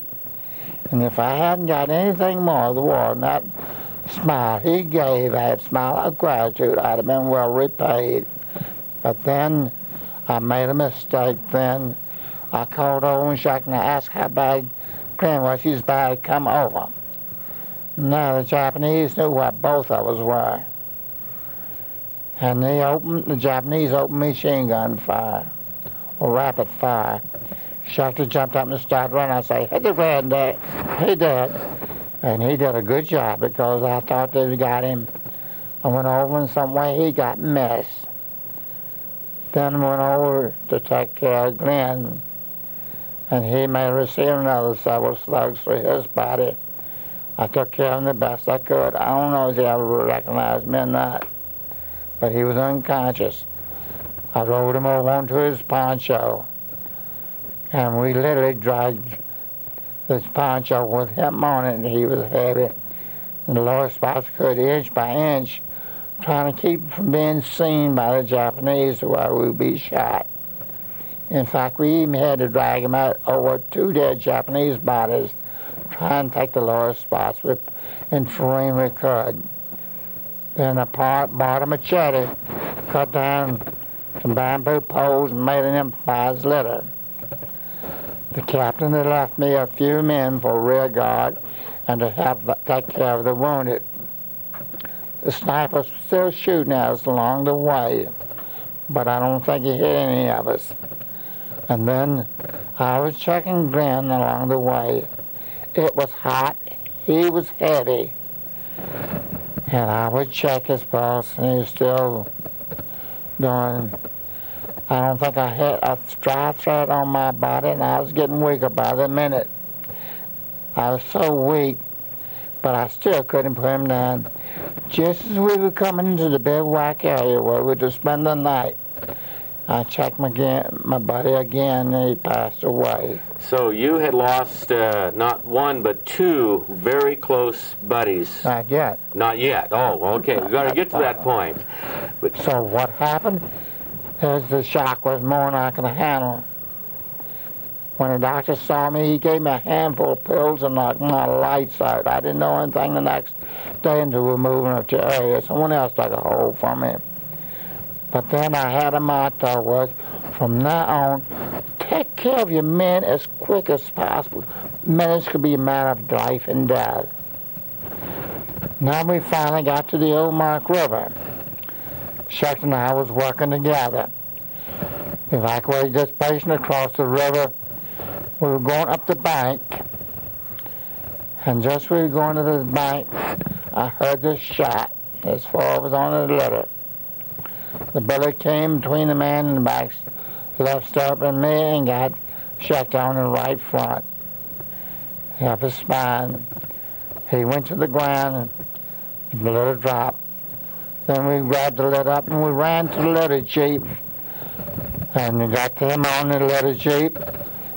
[SPEAKER 8] And if I hadn't got anything more of the water than that smile he gave, that smile of gratitude, I'd have been well repaid. But then I made a mistake then. I called over and shocked and I asked how bad Glenn was. He's bad, come over. Now the Japanese knew what both of us were. And the Japanese opened machine gun fire, or rapid fire. Shuckter jumped up and started running. I say, hit the ground, Dad. He did. And he did a good job because I thought they'd got him. I went over in some way he got missed. Then went over to take care of Glenn. And he may receive another several slugs through his body. I took care of him the best I could. I don't know if he ever recognized me or not. But he was unconscious. I rolled him over onto his poncho. And we literally dragged this poncho with him on it, and he was heavy. And the lower spots could, inch by inch, trying to keep from being seen by the Japanese while we would be shot. In fact, we even had to drag him out over 2 dead Japanese bodies, trying to take the lower spots with in terrain we could. Then I bought a machete, cut down some bamboo poles and made an improvised litter. The captain had left me a few men for rear guard and to help take care of the wounded. The sniper was still shooting at us along the way, but I don't think he hit any of us. And then I was checking Glenn along the way. It was hot, he was heavy, and I would check his pulse, and he was still doing. I don't think I had a dry thread on my body, and I was getting weaker by the minute. I was so weak, but I still couldn't put him down. Just as we were coming into the bivouac area where we were to spend the night, I checked my buddy again, and he passed away.
[SPEAKER 1] So you had lost not one, but 2 very close buddies.
[SPEAKER 8] Not yet.
[SPEAKER 1] Not yet. Oh, okay. We've got to get to that point. But
[SPEAKER 8] so what happened is the shock was more than I could handle. When the doctor saw me, he gave me a handful of pills and knocked my lights out. I didn't know anything the next day until we were moving up to area. Someone else took a hold from me. But then I had a motto was, from now on, take care of your men as quick as possible. Minutes could be a matter of life and death. Now we finally got to the Old Mark River. Shuck and I was working together. Evacuated this patient across the river. We were going up the bank. And just as we were going to the bank, I heard this shot as far as I was on the litter. The bullet came between the man in the back's left stirrup and me and got shot down in the right front, up his spine. He went to the ground and the litter dropped. Then we grabbed the litter up and we ran to the litter jeep and we got him on the litter jeep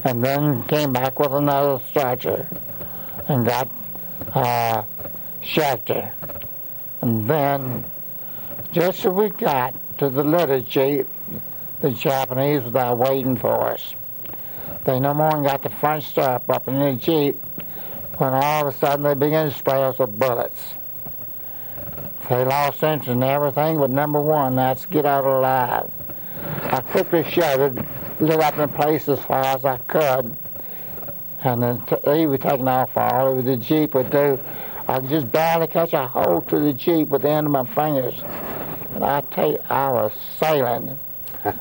[SPEAKER 8] and then came back with another stretcher and got Shuckter. And then just as we got to the litter jeep, the Japanese were there waiting for us. They no more than got the front stirrup up in the jeep when all of a sudden they began to spray us with bullets. They lost interest in everything but number one, that's get out alive. I quickly shouted, lit up in place as far as I could, and then he was taking off all the jeep would do. I could just barely catch a hold to the jeep with the end of my fingers. And I tell you, I was sailing.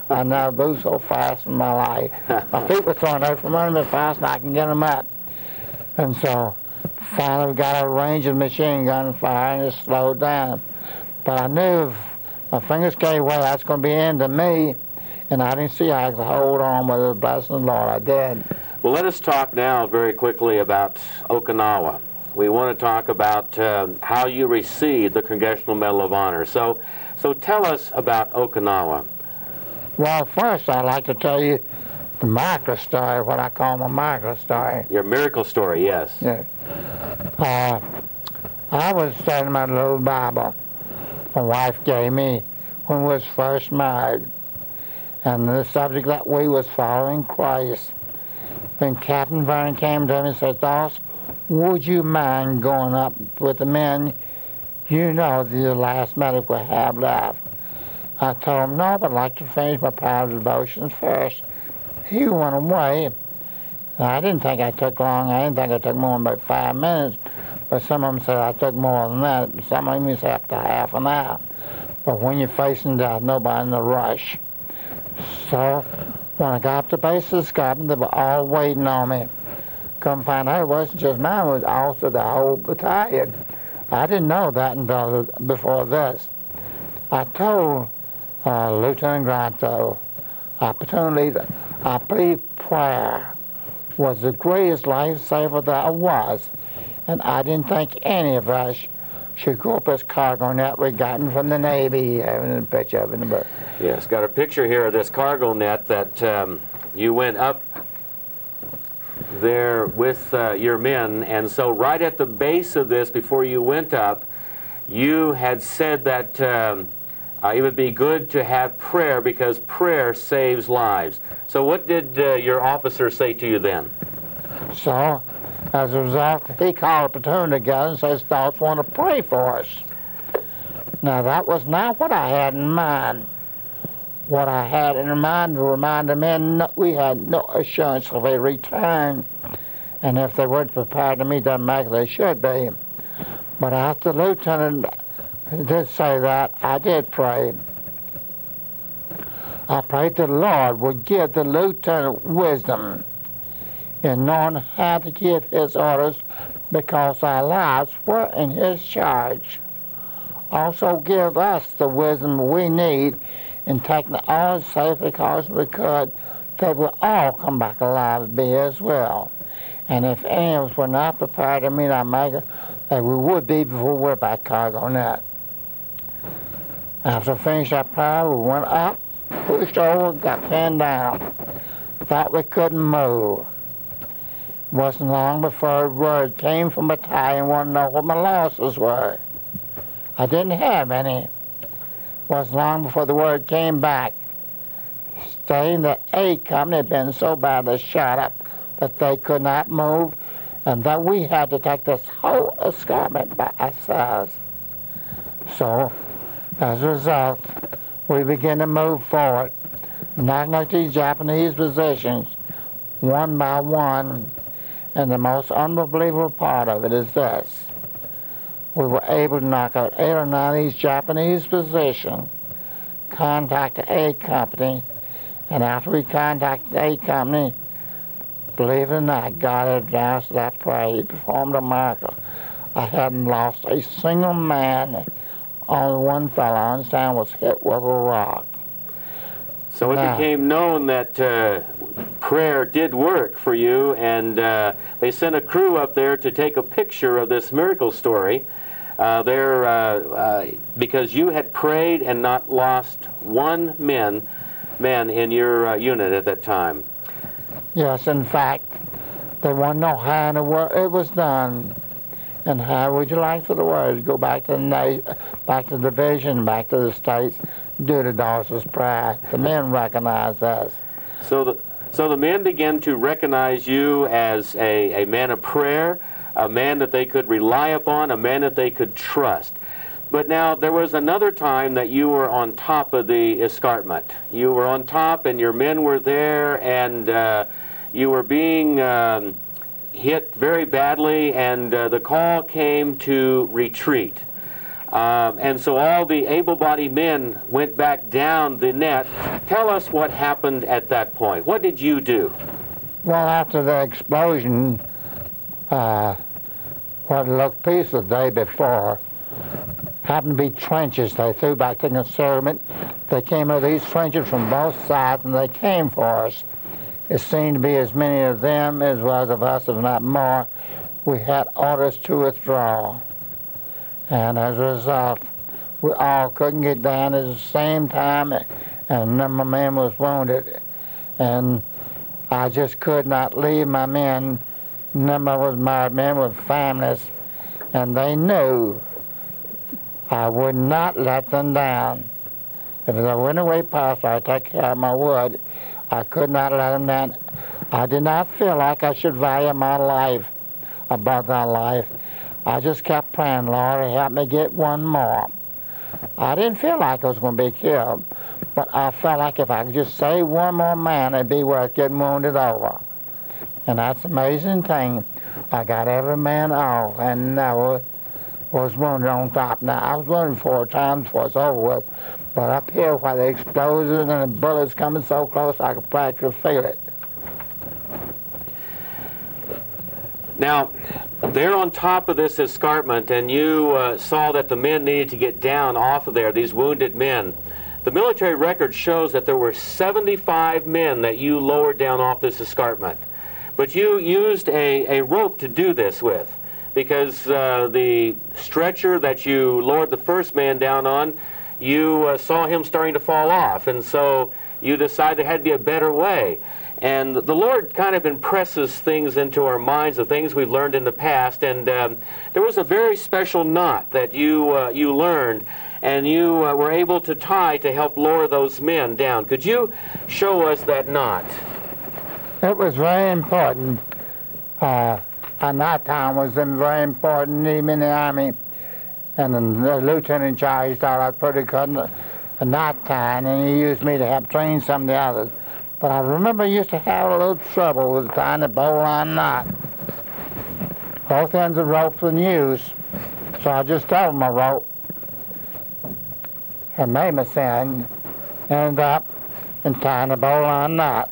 [SPEAKER 8] I never moved so fast in my life. My feet were thrown out from under me fast and I can get them up. And so finally we got a range of machine gun fire and it slowed down. But I knew if my fingers gave away. That's going to be the end of me. And I didn't see how I could hold on with the blessing of the Lord. I did.
[SPEAKER 1] Well, let us talk now very quickly about Okinawa. We want to talk about how you received the Congressional Medal of Honor. So tell us about Okinawa.
[SPEAKER 8] Well, first I'd like to tell you the miracle story, what I call my miracle story.
[SPEAKER 1] Your miracle story, yes.
[SPEAKER 8] Yeah. I was studying my little Bible my wife gave me when we was first married. And the subject that we was following Christ. When Captain Vernon came to me and said, Doss, would you mind going up with the men you know the last medic we have left? I told him, no, but I'd like to finish my private devotions first. He went away. I didn't think I took long. I didn't think I took more than about 5 minutes. But some of them said I took more than that. Some of them said up to half an hour. But when you're facing death, nobody in a rush. So when I got up to base of the escarpment, they were all waiting on me. Come find out it wasn't just mine, it was also the whole battalion. I didn't know that until before this. I told Lieutenant Grant, though, our platoon leader, I believe prayer was the greatest lifesaver there was. And I didn't think any of us should go up this cargo net we gotten from the Navy, having a picture of it in the book.
[SPEAKER 1] Yes, got a picture here of this cargo net that you went up there with your men, and so right at the base of this, before you went up, you had said that it would be good to have prayer because prayer saves lives. So what did your officer say to you then?
[SPEAKER 8] So, as a result, he called a platoon together and says, Doss want to pray for us. Now, that was not what I had in mind. What I had in mind to remind the men we had no assurance if they returned, and if they weren't prepared to meet that mark, they should be. But after the lieutenant did say that, I did pray. I prayed that the Lord would give the lieutenant wisdom in knowing how to give his orders because our lives were in his charge. Also give us the wisdom we need in taking the orders safe because we could, they will all come back alive and be his will. And if any of us were not prepared to meet our maker, that we would be before we're back cargo net. After we finished our prayer, we went up, pushed over, got pinned down. Thought we couldn't move. It wasn't long before a word came from battalion wanted to know what my losses were. I didn't have any. It wasn't long before the word came back, stating that A Company had been so badly shot up that they could not move, and that we had to take this whole escarpment by ourselves. So, as a result, we began to move forward, knocking out these Japanese positions one by one. And the most unbelievable part of it is this. We were able to knock out 8 or 9 of these Japanese positions, contact the A Company, and after we contacted the A Company, believe it or not, God had answered that prayer. He performed a miracle. I hadn't lost a single man. Only one fellow, I understand, was hit with a rock.
[SPEAKER 1] So it became known that prayer did work for you, and they sent a crew up there to take a picture of this miracle story because you had prayed and not lost one man in your unit at that time.
[SPEAKER 8] Yes, in fact, they want to know how in the world it was done. And how would you like for the word to go back to the division, back to the states, due to Doss's prayer? The men recognized us.
[SPEAKER 1] So the men began to recognize you as a man of prayer, a man that they could rely upon, a man that they could trust. But now there was another time that you were on top of the escarpment. You were on top and your men were there, and you were being hit very badly, and the call came to retreat. And so all the able-bodied men went back down the net. Tell us what happened at that point. What did you do?
[SPEAKER 8] Well, after the explosion, what looked peaceful the day before, happened to be trenches they threw back to the concealment. They came out of these trenches from both sides, and they came for us. It seemed to be as many of them as was of us, if not more. We had orders to withdraw. And as a result, we all couldn't get down at the same time, and a number of men was wounded. And I just could not leave my men. A number was married men with families, and they knew I would not let them down. If there went away possible, I'd take care of them, I would. I could not let them down. I did not feel like I should value my life above their life. I just kept praying, Lord, help me get one more. I didn't feel like I was going to be killed, but I felt like if I could just save one more man, it'd be worth getting wounded over. And that's the amazing thing. I got every man off, and I was wounded on top. Now, I was wounded 4 times before it's over with, but up here where the explosions and the bullets coming so close, I could practically feel it.
[SPEAKER 1] Now, they're on top of this escarpment, and you saw that the men needed to get down off of there, these wounded men. The military record shows that there were 75 men that you lowered down off this escarpment. But you used a rope to do this with, because the stretcher that you lowered the first man down on, you saw him starting to fall off, and so you decided there had to be a better way. And the Lord kind of impresses things into our minds, the things we've learned in the past, and there was a very special knot that you learned, and you were able to tie to help lower those men down. Could you show us that knot?
[SPEAKER 8] It was very important. A knot time was very important, even in the Army. And the lieutenant in charge thought I was pretty good a knot tying, and he used me to help train some of the others. But I remember I used to have a little trouble with tying the bowline knot. Both ends of ropes were in use, so I just doubled my rope and made my sand, end up in tying the bowline knot.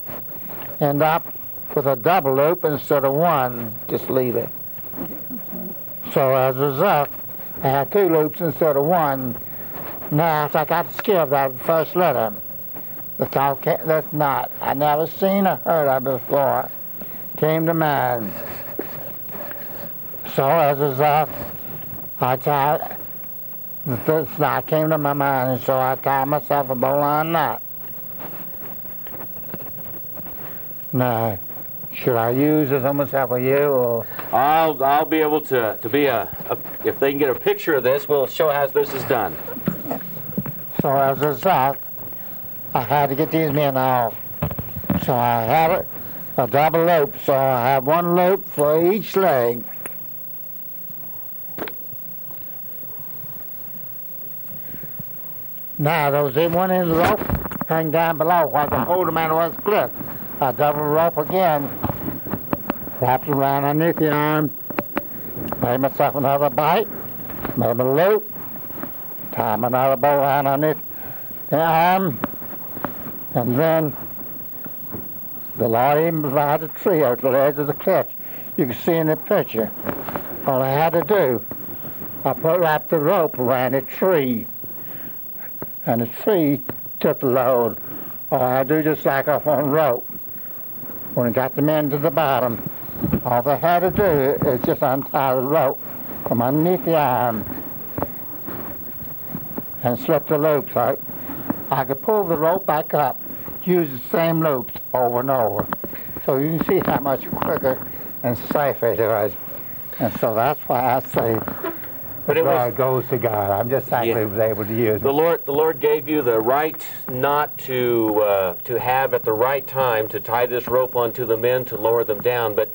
[SPEAKER 8] End up with a double loop instead of one, just leave it. So as a result, I had 2 loops instead of one. Now, after I got the skill of that first letter, that's not. I never seen or heard of before. Came to mind. So as a result, I tied the first knot came to my mind, and so I tied myself a bowline knot. Now, should I use this on myself or you? Or?
[SPEAKER 1] I'll be able to be if they can get a picture of this, we'll show how this is done.
[SPEAKER 8] So as a result, I had to get these men off. So I had a double loop, so I have 1 loop for each leg. Now, there was one end of the rope hang down below while the older man was split. I double rope again, wrapped around underneath the arm, made myself another bite, made a loop, tied another bowline underneath the arm, and then the Lord even provided a tree at the edge of the cliff. You can see in the picture. All I had to do, I wrapped the rope around a tree, and the tree took the load. All I had to do, just like off on rope. When I got the men to the bottom, all they had to do is just untie the rope from underneath the arm and slip the loops out. I could pull the rope back up, use the same loops over and over. So you can see how much quicker and safer it was. And so that's why I say, but it goes to God. I'm just thankful he was able to use it.
[SPEAKER 1] The Lord gave you the right knot to have at the right time to tie this rope onto the men to lower them down. But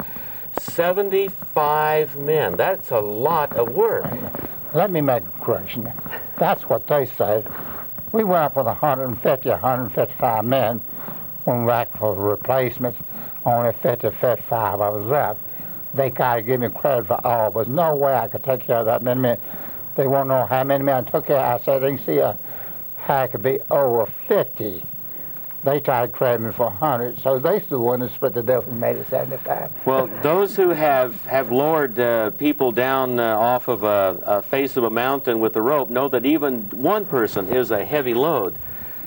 [SPEAKER 1] 75 men, that's a lot of work.
[SPEAKER 8] Let me make a correction. That's what they said. We went up with 150, 155 men when we went for replacements. Only 50, 55 I was left. They kind of give me credit for all, but no way I could take care of that many men. They won't know how many men I took care of. I said, they can see how it could be over 50 They tried to credit me for 100, so they the one who split the difference and made it 75.
[SPEAKER 1] Well, those who have lowered people down off of a face of a mountain with a rope know that even one person is a heavy load.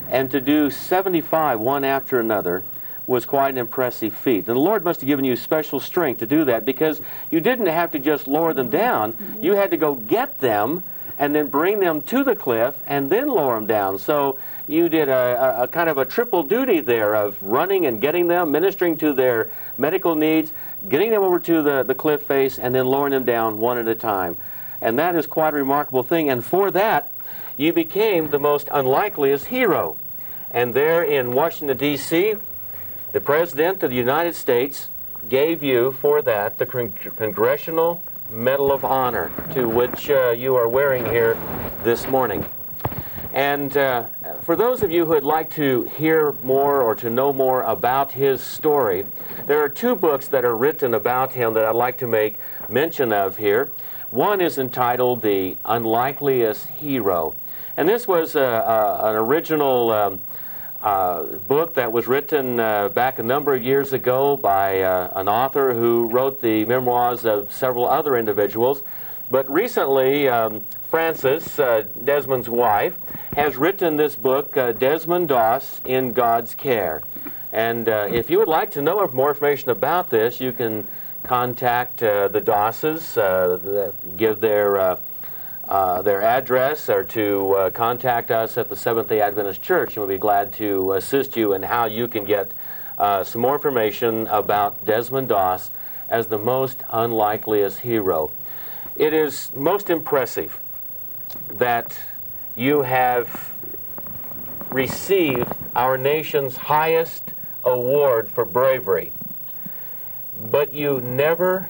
[SPEAKER 1] And to do 75, one after another, was quite an impressive feat. And the Lord must have given you special strength to do that, because you didn't have to just lower them down. You had to go get them and then bring them to the cliff and then lower them down. So you did a kind of a triple duty there of running and getting them, ministering to their medical needs, getting them over to the cliff face, and then lowering them down one at a time. And that is quite a remarkable thing. And for that, you became the most unlikeliest hero. And there in Washington, D.C., the President of the United States gave you, for that, the Congressional Medal of Honor, to which you are wearing here this morning. And for those of you who would like to hear more or to know more about his story, there are two books that are written about him that I'd like to make mention of here. One is entitled The Unlikeliest Hero. And this was an original book that was written back a number of years ago by an author who wrote the memoirs of several other individuals. But recently, Frances, Desmond's wife, has written this book, Desmond Doss, In God's Care. And if you would like to know more information about this, you can contact the Dosses, give their address, or to contact us at the Seventh-day Adventist Church, and we'll be glad to assist you in how you can get some more information about Desmond Doss as the most unlikeliest hero. It is most impressive that you have received our nation's highest award for bravery, but you never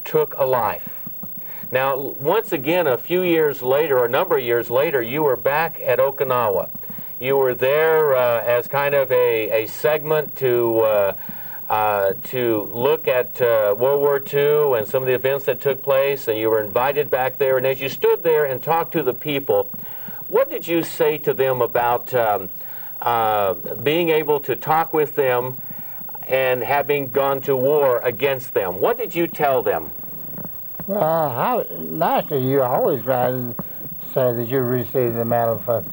[SPEAKER 1] took a life. Now, once again, a few years later, or a number of years later, you were back at Okinawa. You were there as kind of a segment to look at World War II and some of the events that took place, and you were invited back there. And as you stood there and talked to the people, what did you say to them about being able to talk with them and having gone to war against them? What did you tell them?
[SPEAKER 8] Well, naturally, you always try to say that you received the medal for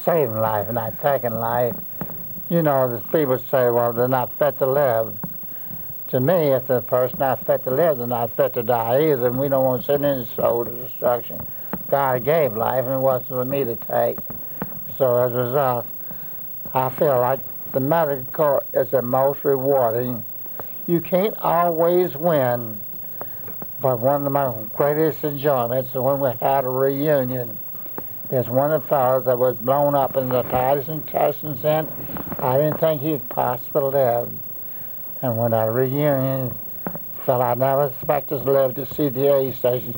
[SPEAKER 8] saving life and not taking life. You know, the people say, well, they're not fit to live. To me, if the person's not fit to live, they're not fit to die either, and we don't want to send any soul to destruction. God gave life, and it wasn't for me to take. So as a result, I feel like the medical corps is the most rewarding. You can't always win, but one of my greatest enjoyments when we had a reunion is one of the fellows that was blown up in the Titus intestines, and I didn't think he'd possibly live. And when that reunion fell, I never expected to live to see the aid station.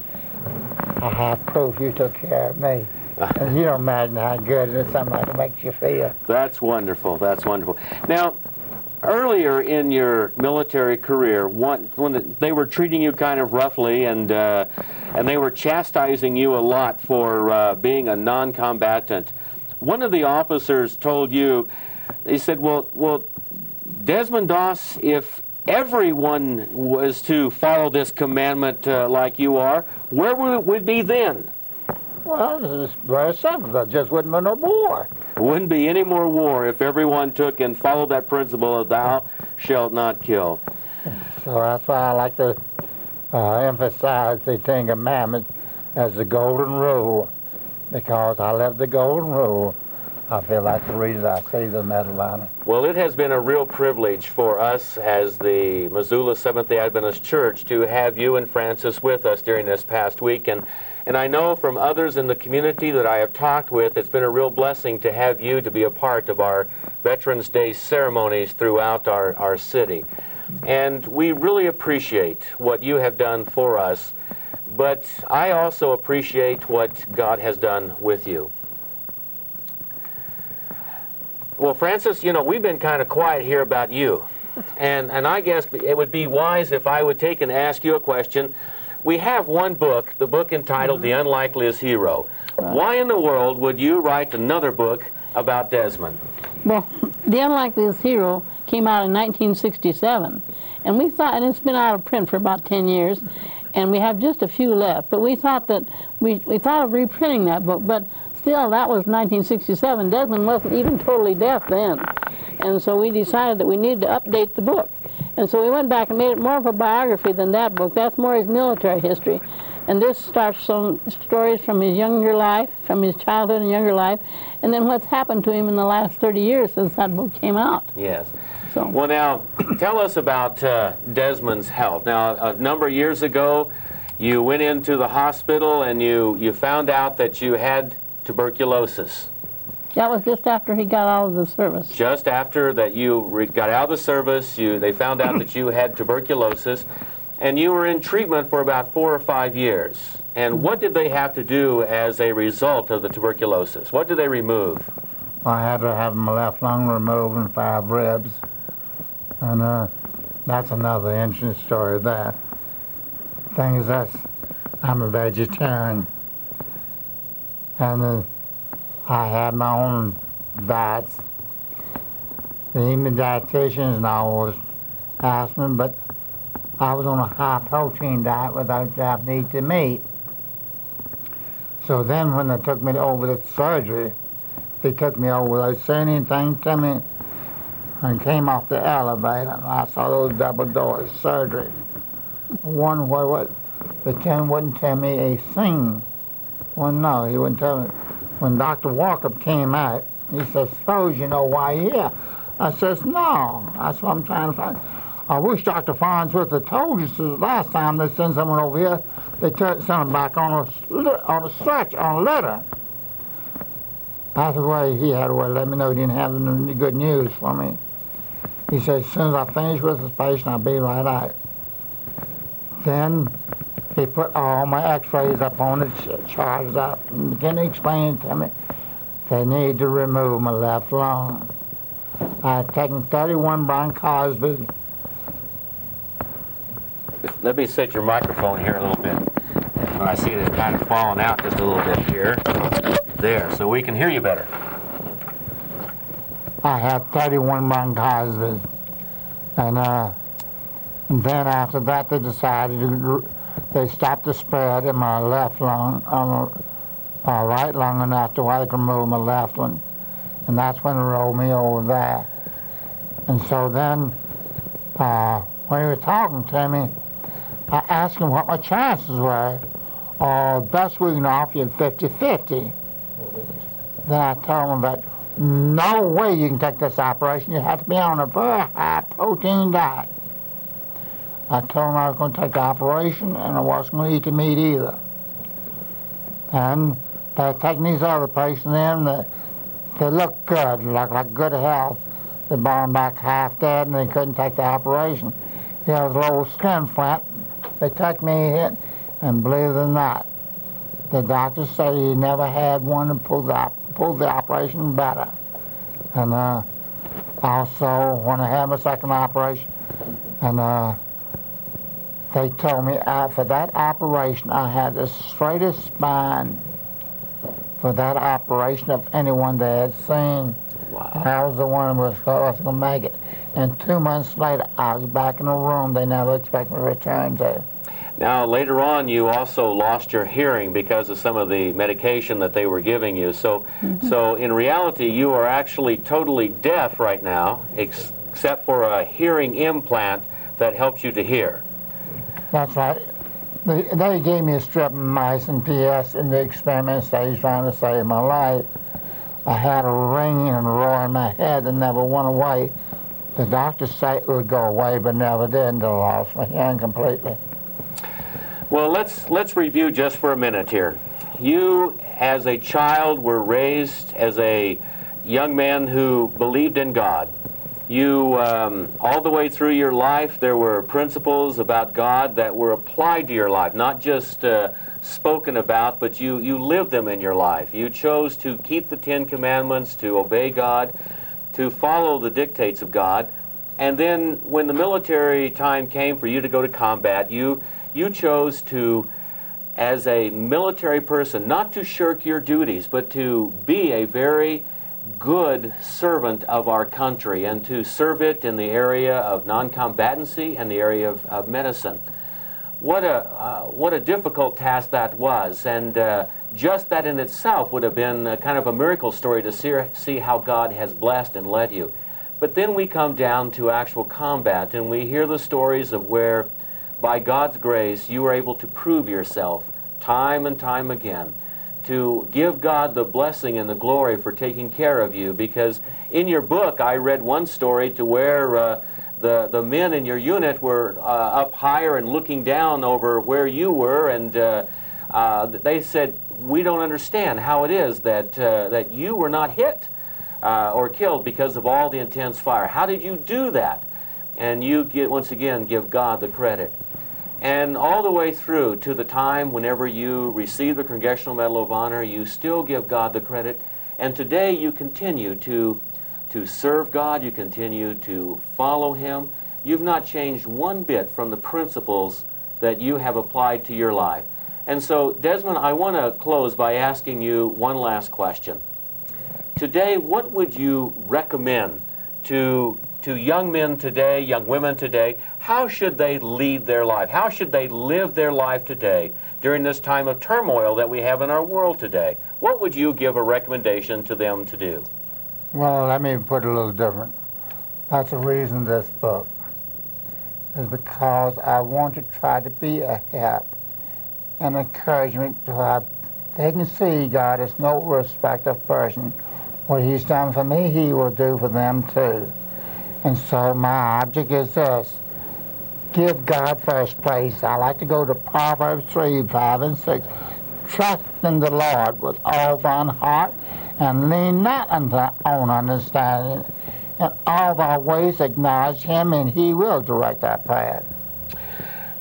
[SPEAKER 8] I have proof you took care of me. And you don't imagine how good it is, something like it makes you feel.
[SPEAKER 1] That's wonderful. That's wonderful. Now, earlier in your military career, when they were treating you kind of roughly and they were chastising you a lot for being a non-combatant, one of the officers told you, he said, well, Desmond Doss, if everyone was to follow this commandment like you are, where would we be then?
[SPEAKER 8] Well, it's very simple. There just wouldn't be no war.
[SPEAKER 1] There wouldn't be any more war if everyone took and followed that principle of thou shalt not kill.
[SPEAKER 8] So that's why I like to emphasize the Ten Commandments as the golden rule, because I live the golden rule. I feel that's the reason I see the Medal of Honor.
[SPEAKER 1] Well, it has been a real privilege for us as the Missoula Seventh-day Adventist Church to have you and Frances with us during this past week. And I know from others in the community that I have talked with, it's been a real blessing to have you to be a part of our Veterans Day ceremonies throughout our city. And we really appreciate what you have done for us, but I also appreciate what God has done with you. Well, Frances, you know, we've been kind of quiet here about you. And I guess it would be wise if I would take and ask you a question. We have one book, the book entitled The Unlikeliest Hero. Right. Why in the world would you write another book about Desmond?
[SPEAKER 10] Well, The Unlikeliest Hero came out in 1967, and we thought, and it's been out of print for about 10 years, and we have just a few left, but we thought that, we thought of reprinting that book, but still, that was 1967. Desmond wasn't even totally deaf then, and so we decided that we needed to update the book. And so we went back and made it more of a biography than that book. That's more his military history. And this starts some stories from his younger life, from his childhood and younger life, and then what's happened to him in the last 30 years since that book came out.
[SPEAKER 1] Yes.
[SPEAKER 10] So.
[SPEAKER 1] Well, now, tell us about Desmond's health. Now, a number of years ago, you went into the hospital and you found out that you had tuberculosis.
[SPEAKER 10] That was just after he got out of the service.
[SPEAKER 1] Just after that you got out of the service, they found out that you had tuberculosis, and you were in treatment for about 4 or 5 years. And what did they have to do as a result of the tuberculosis? What did they remove?
[SPEAKER 8] I had to have my left lung removed and 5 ribs. And that's another interesting story of that. Thing is, I'm a vegetarian. And I had my own diets. Even the dietitians and I was asking, but I was on a high-protein diet without having to eat the meat. So then when they took me over the surgery, they took me over without saying anything to me and came off the elevator. And I saw those double doors, surgery. One, what? The ten wouldn't tell me a thing. Well, no, he wouldn't tell me. When Dr. Walker came out, he said, suppose you know why you're here. I says, no. That's what I'm trying to find. I wish Dr. Farnsworth had told you so last time they sent someone over here, they sent them back on a stretch, on a litter. That's the way he had a way to let me know he didn't have any good news for me. He said, as soon as I finish with this patient, I'll be right out. Then he put all my x-rays up on the charts up and began to explain to me they need to remove my left lung. I had taken 31 bronchoscopies.
[SPEAKER 1] Let me set your microphone here a little bit. I see it kind of falling out just a little bit here. There, so we can hear you better.
[SPEAKER 8] I had 31 bronchoscopies. And then after that they decided they stopped the spread in my left lung, my right lung, and after a while they could remove my left one. And that's when they rolled me over there. And so then, when he was talking to me, I asked him what my chances were. Best we can offer you 50-50. Then I told him that no way you can take this operation. You have to be on a very high protein diet. I told him I was going to take the operation and I wasn't going to eat the meat either. And they're taking these other patients in that they look good, like good health. They brought them back half dead and they couldn't take the operation. He has a little skin flint. They took me in, and believe it or not, the doctor said he never had one to pull the operation better. And also, when I had my second operation, and they told me for that operation I had the straightest spine for that operation of anyone they had seen.
[SPEAKER 1] Wow.
[SPEAKER 8] I was the one who was going to make it. And 2 months later, I was back in the room they never expected me to return to.
[SPEAKER 1] Now, later on, you also lost your hearing because of some of the medication that they were giving you. So, so in reality, you are actually totally deaf right now, except for a hearing implant that helps you to hear.
[SPEAKER 8] That's right. They gave me a strip of mice and PS in the experiment stage trying to save my life. I had a ringing and a roar in my head that never went away. The doctors say it would go away, but never did until I lost my hearing completely.
[SPEAKER 1] Well, let's review just for a minute here. You, as a child, were raised as a young man who believed in God. You, all the way through your life, there were principles about God that were applied to your life, not just spoken about, but you lived them in your life. You chose to keep the Ten Commandments, to obey God, to follow the dictates of God. And then when the military time came for you to go to combat, you chose to, as a military person, not to shirk your duties, but to be a very good servant of our country and to serve it in the area of non-combatancy and the area of medicine. What a difficult task that was, and just that in itself would have been kind of a miracle story to see how God has blessed and led you. But then we come down to actual combat, and we hear the stories of where, by God's grace, you were able to prove yourself time and time again, to give God the blessing and the glory for taking care of you. Because in your book, I read one story to where the men in your unit were up higher and looking down over where you were, and they said, "We don't understand how it is that you were not hit or killed because of all the intense fire. How did you do that?" And you once again give God the credit. And all the way through to the time whenever you receive the Congressional Medal of Honor, you still give God the credit. And today you continue to serve God, you continue to follow Him. You've not changed one bit from the principles that you have applied to your life. And so, Desmond, I want to close by asking you one last question. Today, what would you recommend to young men today, young women today? How should they lead their life? How should they live their life today during this time of turmoil that we have in our world today? What would you give a recommendation to them to do?
[SPEAKER 8] Well, let me put it a little different. That's the reason this book is because I want to try to be a help and encouragement to have. They can see God is no respecter of person. What He's done for me, He will do for them too. And so my object is this: give God first place. I like to go to Proverbs 3, 5, and 6. Trust in the Lord with all thine heart, and lean not unto thy own understanding. In all thy ways acknowledge Him, and He will direct our path.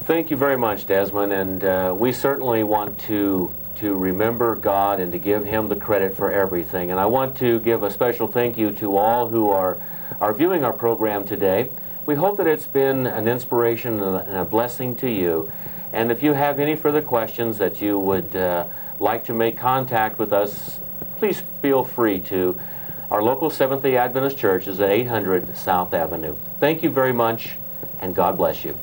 [SPEAKER 1] Thank you very much, Desmond, and we certainly want to remember God and to give Him the credit for everything. And I want to give a special thank you to all who are viewing our program today. We hope that it's been an inspiration and a blessing to you. And if you have any further questions that you would like to make contact with us, please feel free to. Our local Seventh-day Adventist Church is at 800 South Avenue. Thank you very much, and God bless you.